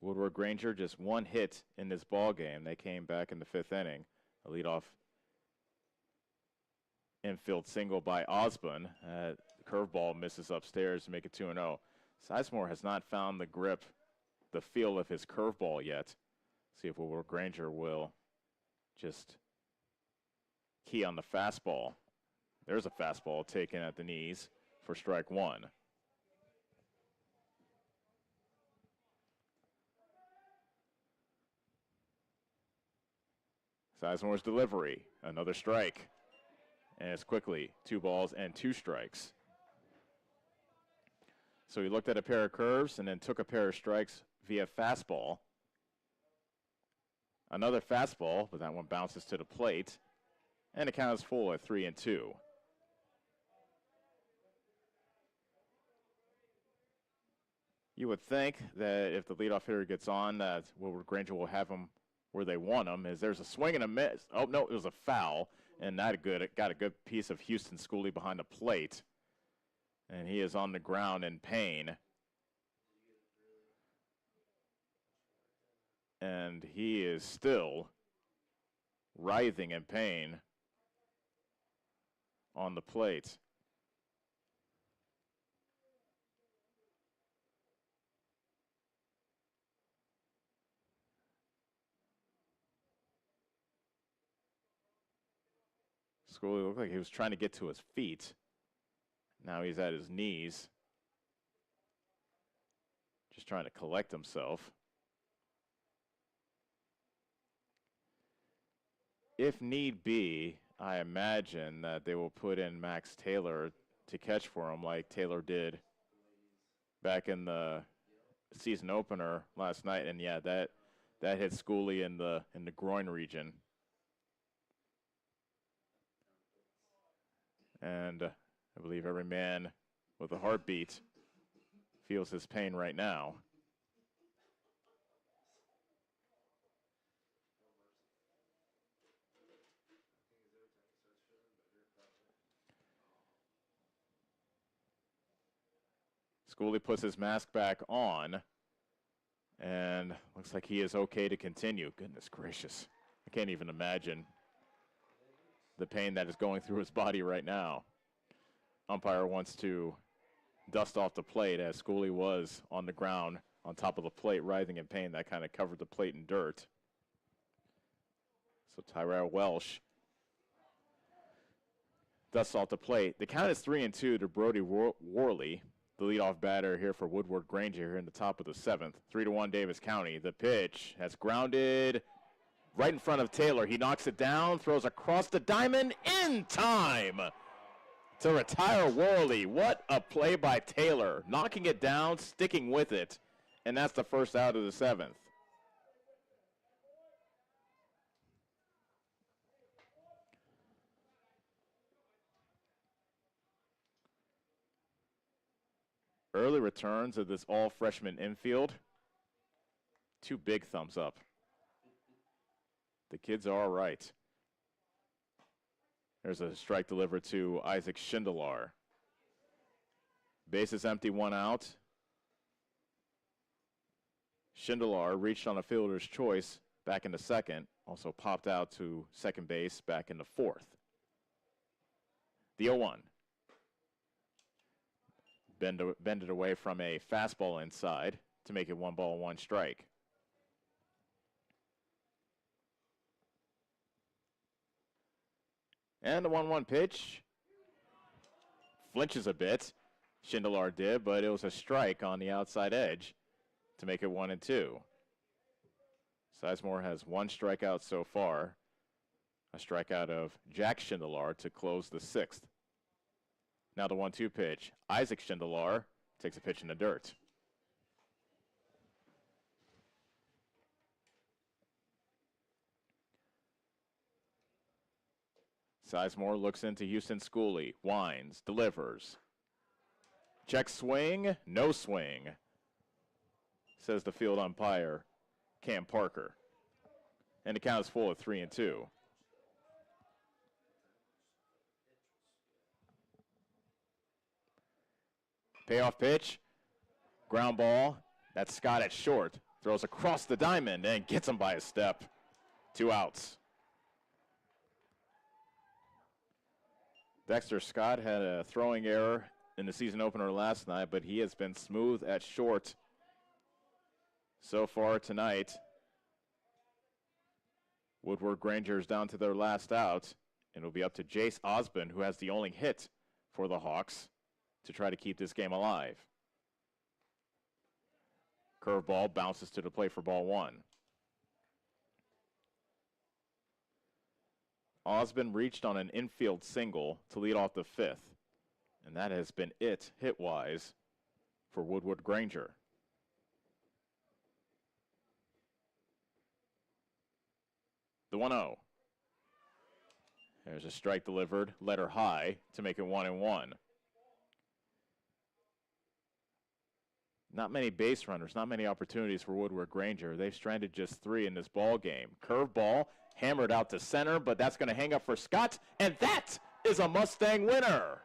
Woodward Granger just 1 hit in this ball game. They came back in the 5th inning. A leadoff infield single by Osborne. Curveball misses upstairs to make it 2-0. Sizemore has not found the grip, the feel of his curveball yet. See if Woodward Granger will just key on the fastball. There's a fastball taken at the knees for strike 1. Sizemore's delivery, another strike. And it's quickly 2 balls and 2 strikes. So he looked at a pair of curves and then took a pair of strikes via fastball. Another fastball, but that one bounces to the plate. And the count is full at 3-2. You would think that if the leadoff hitter gets on, that Woodward Granger will have him where they want him. As there's a swing and a miss. Oh, no, it was a foul. And it got a good piece of Houston Schooley behind the plate. And he is on the ground in pain. And he is still writhing in pain on the plate. Schooley looked like he was trying to get to his feet. Now he's at his knees. Just trying to collect himself. If need be, I imagine that they will put in Max Taylor to catch for him like Taylor did back in the season opener last night. And yeah, that hit Schooley in the groin region. And I believe every man with a heartbeat feels his pain right now. Schooley puts his mask back on, and looks like he is okay to continue. Goodness gracious. I can't even imagine the pain that is going through his body right now. Umpire wants to dust off the plate as Schooley was on the ground on top of the plate, writhing in pain. That kind of covered the plate in dirt. So Tyrell Welsh dusts off the plate. The count is 3-2 to Brody Worley, the leadoff batter here for Woodward Granger here in the top of the 7th. 3-1 Davis County. The pitch has grounded right in front of Taylor. He knocks it down, throws across the diamond in time to retire Worley. What a play by Taylor. Knocking it down, sticking with it, and that's the first out of the 7th. Early returns of this all-freshman infield. 2 big thumbs up. The kids are all right. There's a strike delivered to Isaac Schindelar. Bases empty, 1 out. Schindelar reached on a fielder's choice back into second. Also popped out to second base back into 4th. The 0-1. Bended away from a fastball inside to make it 1 ball, 1 strike. And the 1-1 pitch. Flinches a bit. Schindelar did, but it was a strike on the outside edge to make it 1-2. Sizemore has 1 strikeout so far. A strikeout of Jack Schindelar to close the 6th. Now the 1-2 pitch. Isaac Schindelar takes a pitch in the dirt. Sizemore looks into Houston Schooley. Winds, delivers. Check swing, no swing, says the field umpire, Cam Parker. And the count is full at 3-2. Payoff pitch, ground ball. That's Scott at short. Throws across the diamond and gets him by a step. 2 outs. Dexter Scott had a throwing error in the season opener last night, but he has been smooth at short so far tonight. Woodward Granger is down to their last out, and it'll be up to Jace Osborne, who has the only hit for the Hawks, to try to keep this game alive. Curveball bounces to the plate for ball 1. Osborne reached on an infield single to lead off the 5th, and that has been it hit-wise for Woodward Granger. The 1-0. There's a strike delivered, letter high to make it 1-1. Not many base runners, not many opportunities for Woodward Granger. They've stranded just 3 in this ball game. Curveball hammered out to center, but that's going to hang up for Scott, and that is a Mustang winner.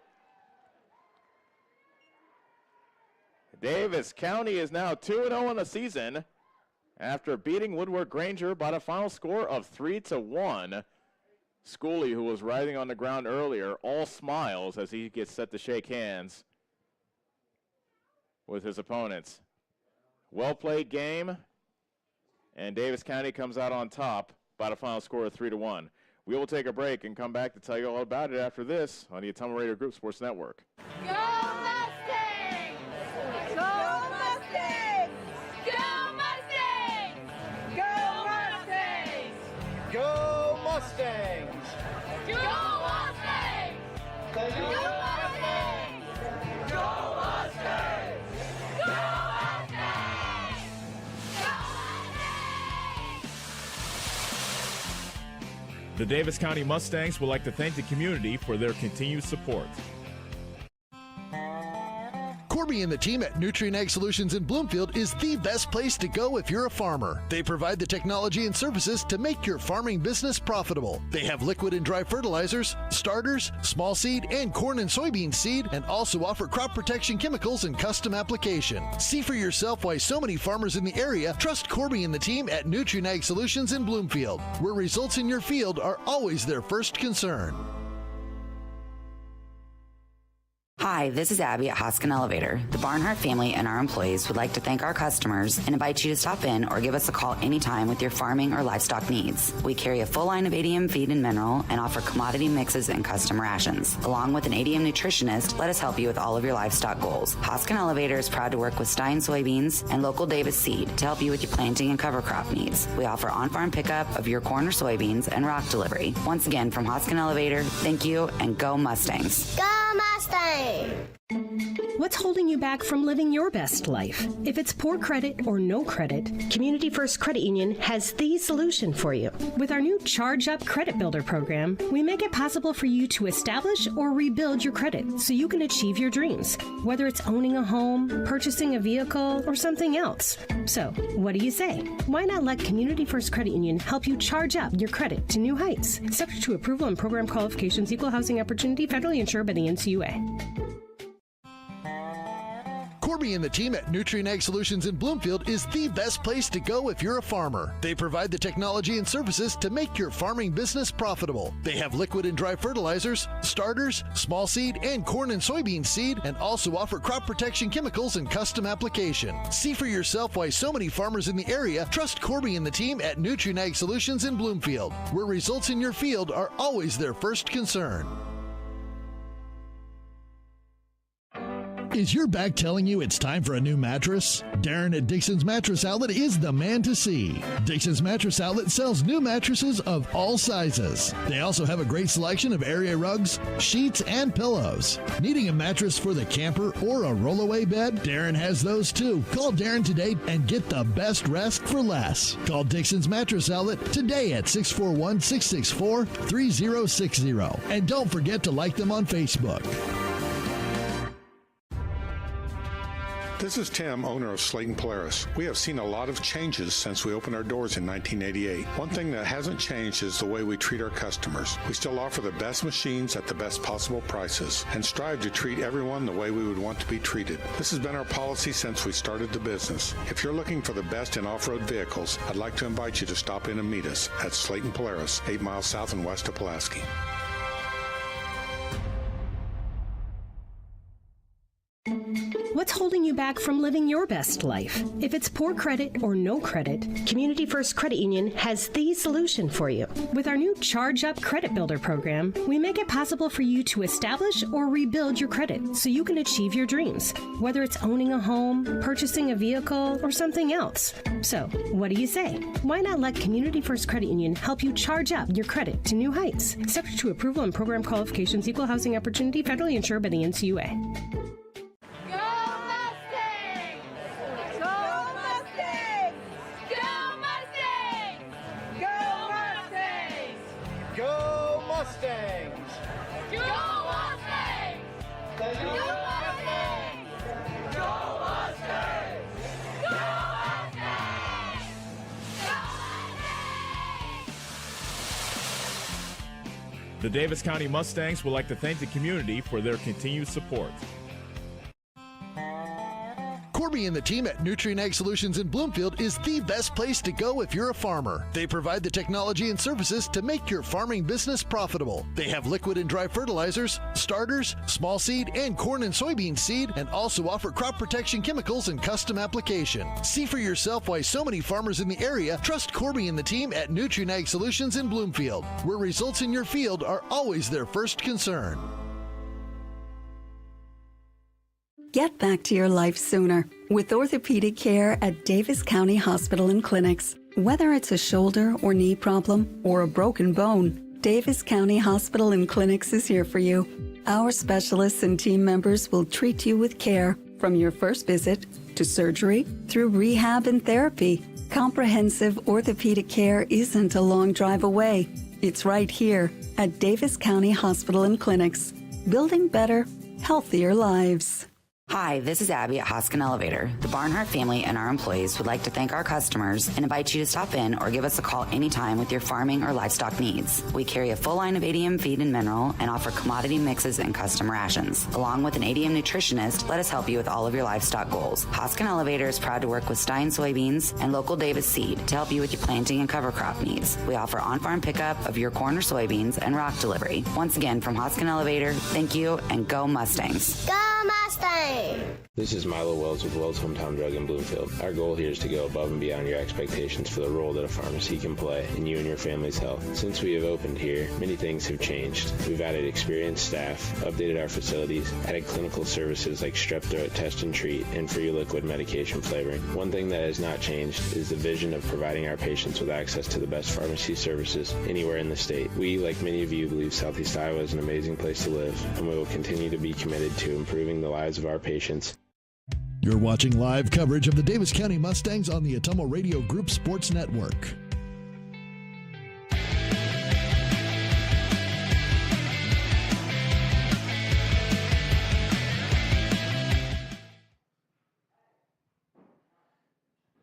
Davis County is now 2-0 in the season after beating Woodward Granger by the final score of 3-1. Schooley, who was writhing on the ground earlier, all smiles as he gets set to shake hands with his opponents. Well played game, and Davis County comes out on top by the final score of 3-1. We will take a break and come back to tell you all about it after this on the Ottumwa Radio Group Sports Network. Go Mustangs! Go Mustangs! Go Mustangs! Go Mustangs! Go Mustangs! Go Mustangs! Go Mustangs! Go Mustangs! Go Mustangs! The Davis County Mustangs would like to thank the community for their continued support. Corby and the team at Nutrient Ag Solutions in Bloomfield is the best place to go if you're a farmer. They provide the technology and services to make your farming business profitable. They have liquid and dry fertilizers, starters, small seed, and corn and soybean seed, and also offer crop protection chemicals and custom application. See for yourself why so many farmers in the area trust Corby and the team at Nutrient Ag Solutions in Bloomfield, where results in your field are always their first concern. Hi, this is Abby at Hoskin Elevator. The Barnhart family and our employees would like to thank our customers and invite you to stop in or give us a call anytime with your farming or livestock needs. We carry a full line of ADM feed and mineral and offer commodity mixes and custom rations. Along with an ADM nutritionist, let us help you with all of your livestock goals. Hoskin Elevator is proud to work with Stein Soybeans and local Davis Seed to help you with your planting and cover crop needs. We offer on-farm pickup of your corn or soybeans and rock delivery. Once again, from Hoskin Elevator, thank you and go Mustangs. Go Mustang! What's holding you back from living your best life? If it's poor credit or no credit, Community First Credit Union has the solution for you. With our new Charge Up Credit Builder program, we make it possible for you to establish or rebuild your credit so you can achieve your dreams, whether it's owning a home, purchasing a vehicle, or something else. So, what do you say? Why not let Community First Credit Union help you charge up your credit to new heights? Subject to approval and program qualifications, equal housing opportunity, federally insured by the NCUA. Corby and the team at Nutrient Ag Solutions in Bloomfield is the best place to go if you're a farmer. They provide the technology and services to make your farming business profitable. They have liquid and dry fertilizers, starters, small seed, and corn and soybean seed, and also offer crop protection chemicals and custom application. See for yourself why so many farmers in the area trust Corby and the team at Nutrient Ag Solutions in Bloomfield, where results in your field are always their first concern. Is your back telling you it's time for a new mattress? Darren at Dixon's Mattress Outlet is the man to see. Dixon's Mattress Outlet sells new mattresses of all sizes. They also have a great selection of area rugs, sheets, and pillows. Needing a mattress for the camper or a rollaway bed? Darren has those too. Call Darren today and get the best rest for less. Call Dixon's Mattress Outlet today at 641-664-3060. And don't forget to like them on Facebook. This is Tim, owner of Slayton Polaris. We have seen a lot of changes since we opened our doors in 1988. One thing that hasn't changed is the way we treat our customers. We still offer the best machines at the best possible prices and strive to treat everyone the way we would want to be treated. This has been our policy since we started the business. If you're looking for the best in off-road vehicles, I'd like to invite you to stop in and meet us at Slayton Polaris, 8 miles south and west of Pulaski. What's holding you back from living your best life? If it's poor credit or no credit, Community First Credit Union has the solution for you. With our new Charge Up Credit Builder program, we make it possible for you to establish or rebuild your credit so you can achieve your dreams, whether it's owning a home, purchasing a vehicle, or something else. So, what do you say? Why not let Community First Credit Union help you charge up your credit to new heights? Subject to approval and program qualifications, equal housing opportunity, federally insured by the NCUA. Go Mustangs! Go Mustangs! Go Mustangs! Go Mustangs! Go Mustangs! The Davis County Mustangs would like to thank the community for their continued support. Corby and the team at Nutrien Ag Solutions in Bloomfield is the best place to go if you're a farmer. They provide the technology and services to make your farming business profitable. They have liquid and dry fertilizers, starters, small seed, and corn and soybean seed, and also offer crop protection chemicals and custom application. See for yourself why so many farmers in the area trust Corby and the team at Nutrien Ag Solutions in Bloomfield, where results in your field are always their first concern. Get back to your life sooner with orthopedic care at Davis County Hospital and Clinics. Whether it's a shoulder or knee problem or a broken bone, Davis County Hospital and Clinics is here for you. Our specialists and team members will treat you with care from your first visit to surgery through rehab and therapy. Comprehensive orthopedic care isn't a long drive away. It's right here at Davis County Hospital and Clinics, building better, healthier lives. Hi, this is Abby at Hoskin Elevator. The Barnhart family and our employees would like to thank our customers and invite you to stop in or give us a call anytime with your farming or livestock needs. We carry a full line of ADM feed and mineral and offer commodity mixes and custom rations. Along with an ADM nutritionist, let us help you with all of your livestock goals. Hoskin Elevator is proud to work with Stein Soybeans and local Davis Seed to help you with your planting and cover crop needs. We offer on-farm pickup of your corn or soybeans and rock delivery. Once again, from Hoskin Elevator, thank you and go Mustangs. Go Mustang! This is Milo Wells with Wells Hometown Drug in Bloomfield. Our goal here is to go above and beyond your expectations for the role that a pharmacy can play in you and your family's health. Since we have opened here, many things have changed. We've added experienced staff, updated our facilities, added clinical services like strep throat test and treat, and free liquid medication flavoring. One thing that has not changed is the vision of providing our patients with access to the best pharmacy services anywhere in the state. We, like many of you, believe Southeast Iowa is an amazing place to live, and we will continue to be committed to improving the lives of our patients. You're watching live coverage of the Davis County Mustangs on the Atomo Radio Group Sports Network.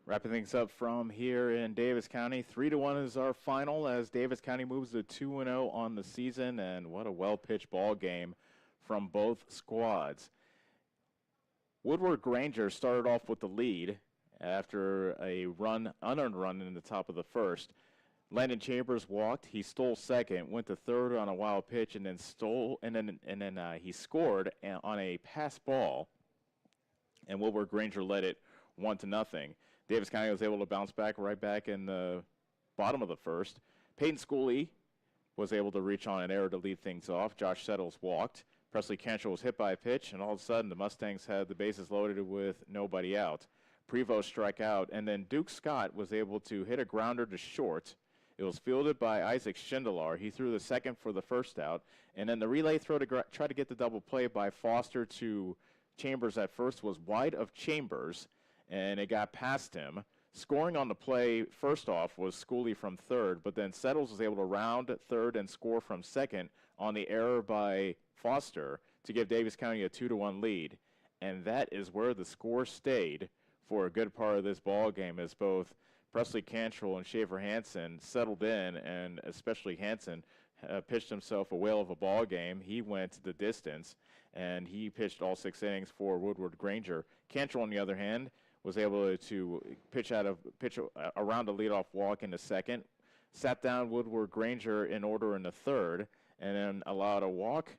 Wrapping things up from here in Davis County, 3-1 is our final as Davis County moves to 2-0 on the season, and what a well-pitched ball game from both squads. Woodward Granger started off with the lead after a unearned run in the top of the first. Landon Chambers walked. He stole second, went to third on a wild pitch, and then he scored on a pass ball. And Woodward Granger led it 1-0. Davis County was able to bounce back right back in the bottom of the first. Peyton Schooley was able to reach on an error to lead things off. Josh Settles walked. Presley Cantrell was hit by a pitch, and all of a sudden the Mustangs had the bases loaded with nobody out. Prevost strike out, and then Duke Scott was able to hit a grounder to short. It was fielded by Isaac Schindler. He threw the second for the first out, and then the relay throw to try to get the double play by Foster to Chambers at first was wide of Chambers, and it got past him. Scoring on the play, first off, was Schooley from third, but then Settles was able to round third and score from second on the error by Foster to give Davis County a 2-1 lead. And that is where the score stayed for a good part of this ball game, as both Presley Cantrell and Schaefer Hansen settled in, and especially Hansen pitched himself a whale of a ball game. He went the distance, and he pitched all 6 innings for Woodward Granger. Cantrell, on the other hand, was able to pitch around a leadoff walk in the second, sat down Woodward Granger in order in the third, and then allowed a walk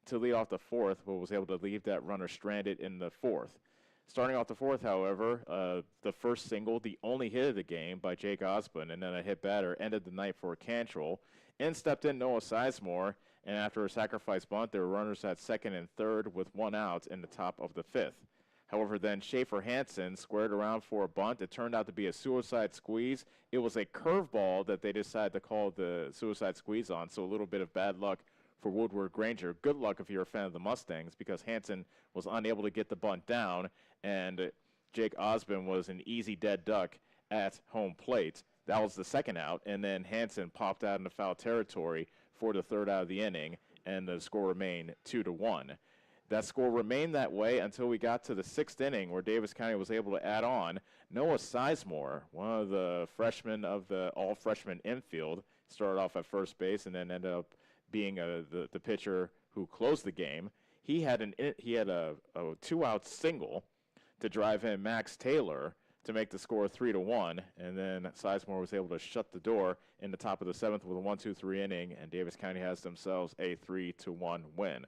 to lead off the fourth, but was able to leave that runner stranded in the fourth. Starting off the fourth, however, the first single, the only hit of the game by Jake Osborne, and then a hit batter ended the night for Cantrell. In stepped in Noah Sizemore, and after a sacrifice bunt, there were runners at second and third with 1 out in the top of the fifth. However, then Schaefer Hansen squared around for a bunt. It turned out to be a suicide squeeze. It was a curveball that they decided to call the suicide squeeze on, so a little bit of bad luck for Woodward Granger. Good luck if you're a fan of the Mustangs, because Hansen was unable to get the bunt down, and Jake Osborne was an easy dead duck at home plate. That was the second out, and then Hansen popped out into foul territory for the third out of the inning, and the score remained 2-1. That score remained that way until we got to the 6th inning, where Davis County was able to add on. Noah Sizemore, one of the freshmen of the all-freshman infield, started off at first base and then ended up being the pitcher who closed the game. He had a 2-out single to drive in Max Taylor to make the score 3-1, and then Sizemore was able to shut the door in the top of the 7th with a 1-2-3 inning, and Davis County has themselves a 3-1 win.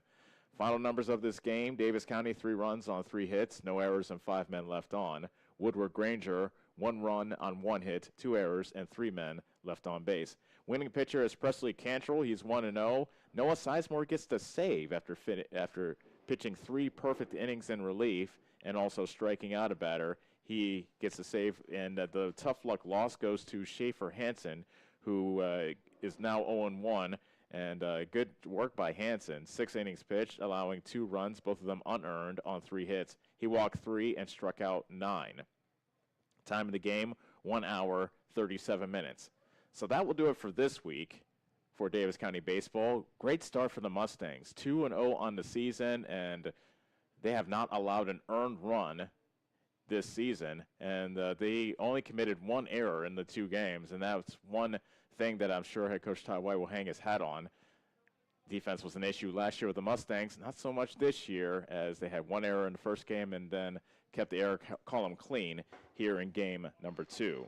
Final numbers of this game: Davis County 3 runs on 3 hits, no errors, and 5 men left on. Woodward Granger 1 run on 1 hit, 2 errors, and 3 men left on base. Winning pitcher is Presley Cantrell. He's 1-0. Noah Sizemore gets the save after pitching 3 perfect innings in relief and also striking out a batter. He gets the save, and the tough luck loss goes to Schaefer Hansen, who is now 0-1. And good work by Hansen. 6 innings pitched, allowing 2 runs, both of them unearned, on 3 hits. He walked 3 and struck out 9. Time of the game, 1 hour, 37 minutes. So that will do it for this week for Davis County Baseball. Great start for the Mustangs. 2-0 on the season, and they have not allowed an earned run this season. And they only committed 1 error in the 2 games, and that's one thing that I'm sure head coach Todd White will hang his hat on. Defense was an issue last year with the Mustangs, not so much this year, as they had 1 error in the first game and then kept the error column clean here in game number 2.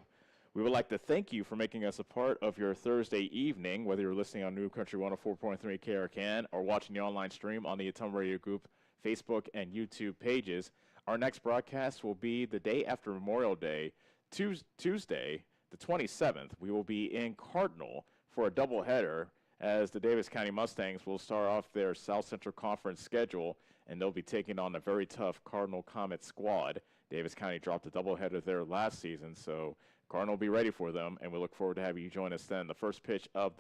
We would like to thank you for making us a part of your Thursday evening, whether you're listening on New Country 104.3 KRCN or watching the online stream on the Ottumwa Radio Group Facebook and YouTube pages. Our next broadcast will be the day after Memorial Day, Tuesday, the 27th. We will be in Cardinal for a doubleheader, as the Davis County Mustangs will start off their South Central Conference schedule, and they'll be taking on a very tough Cardinal Comet squad. Davis County dropped a doubleheader there last season, so Cardinal will be ready for them, and we look forward to having you join us then. The first pitch of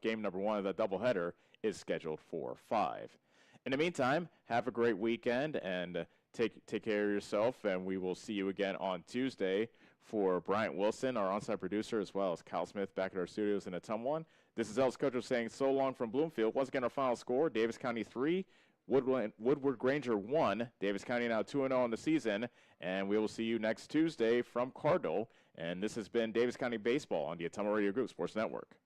game number 1 of that doubleheader is scheduled for 5. In the meantime, have a great weekend, and take care of yourself, and we will see you again on Tuesday. For Bryant Wilson, our on-site producer, as well as Kyle Smith back at our studios in Ottumwa, this is Ellis Kojo saying so long from Bloomfield. Once again, our final score: Davis County 3, Woodward Granger 1. Davis County now 2-0 on the season, and we will see you next Tuesday from Cardinal. And this has been Davis County Baseball on the Ottumwa Radio Group Sports Network.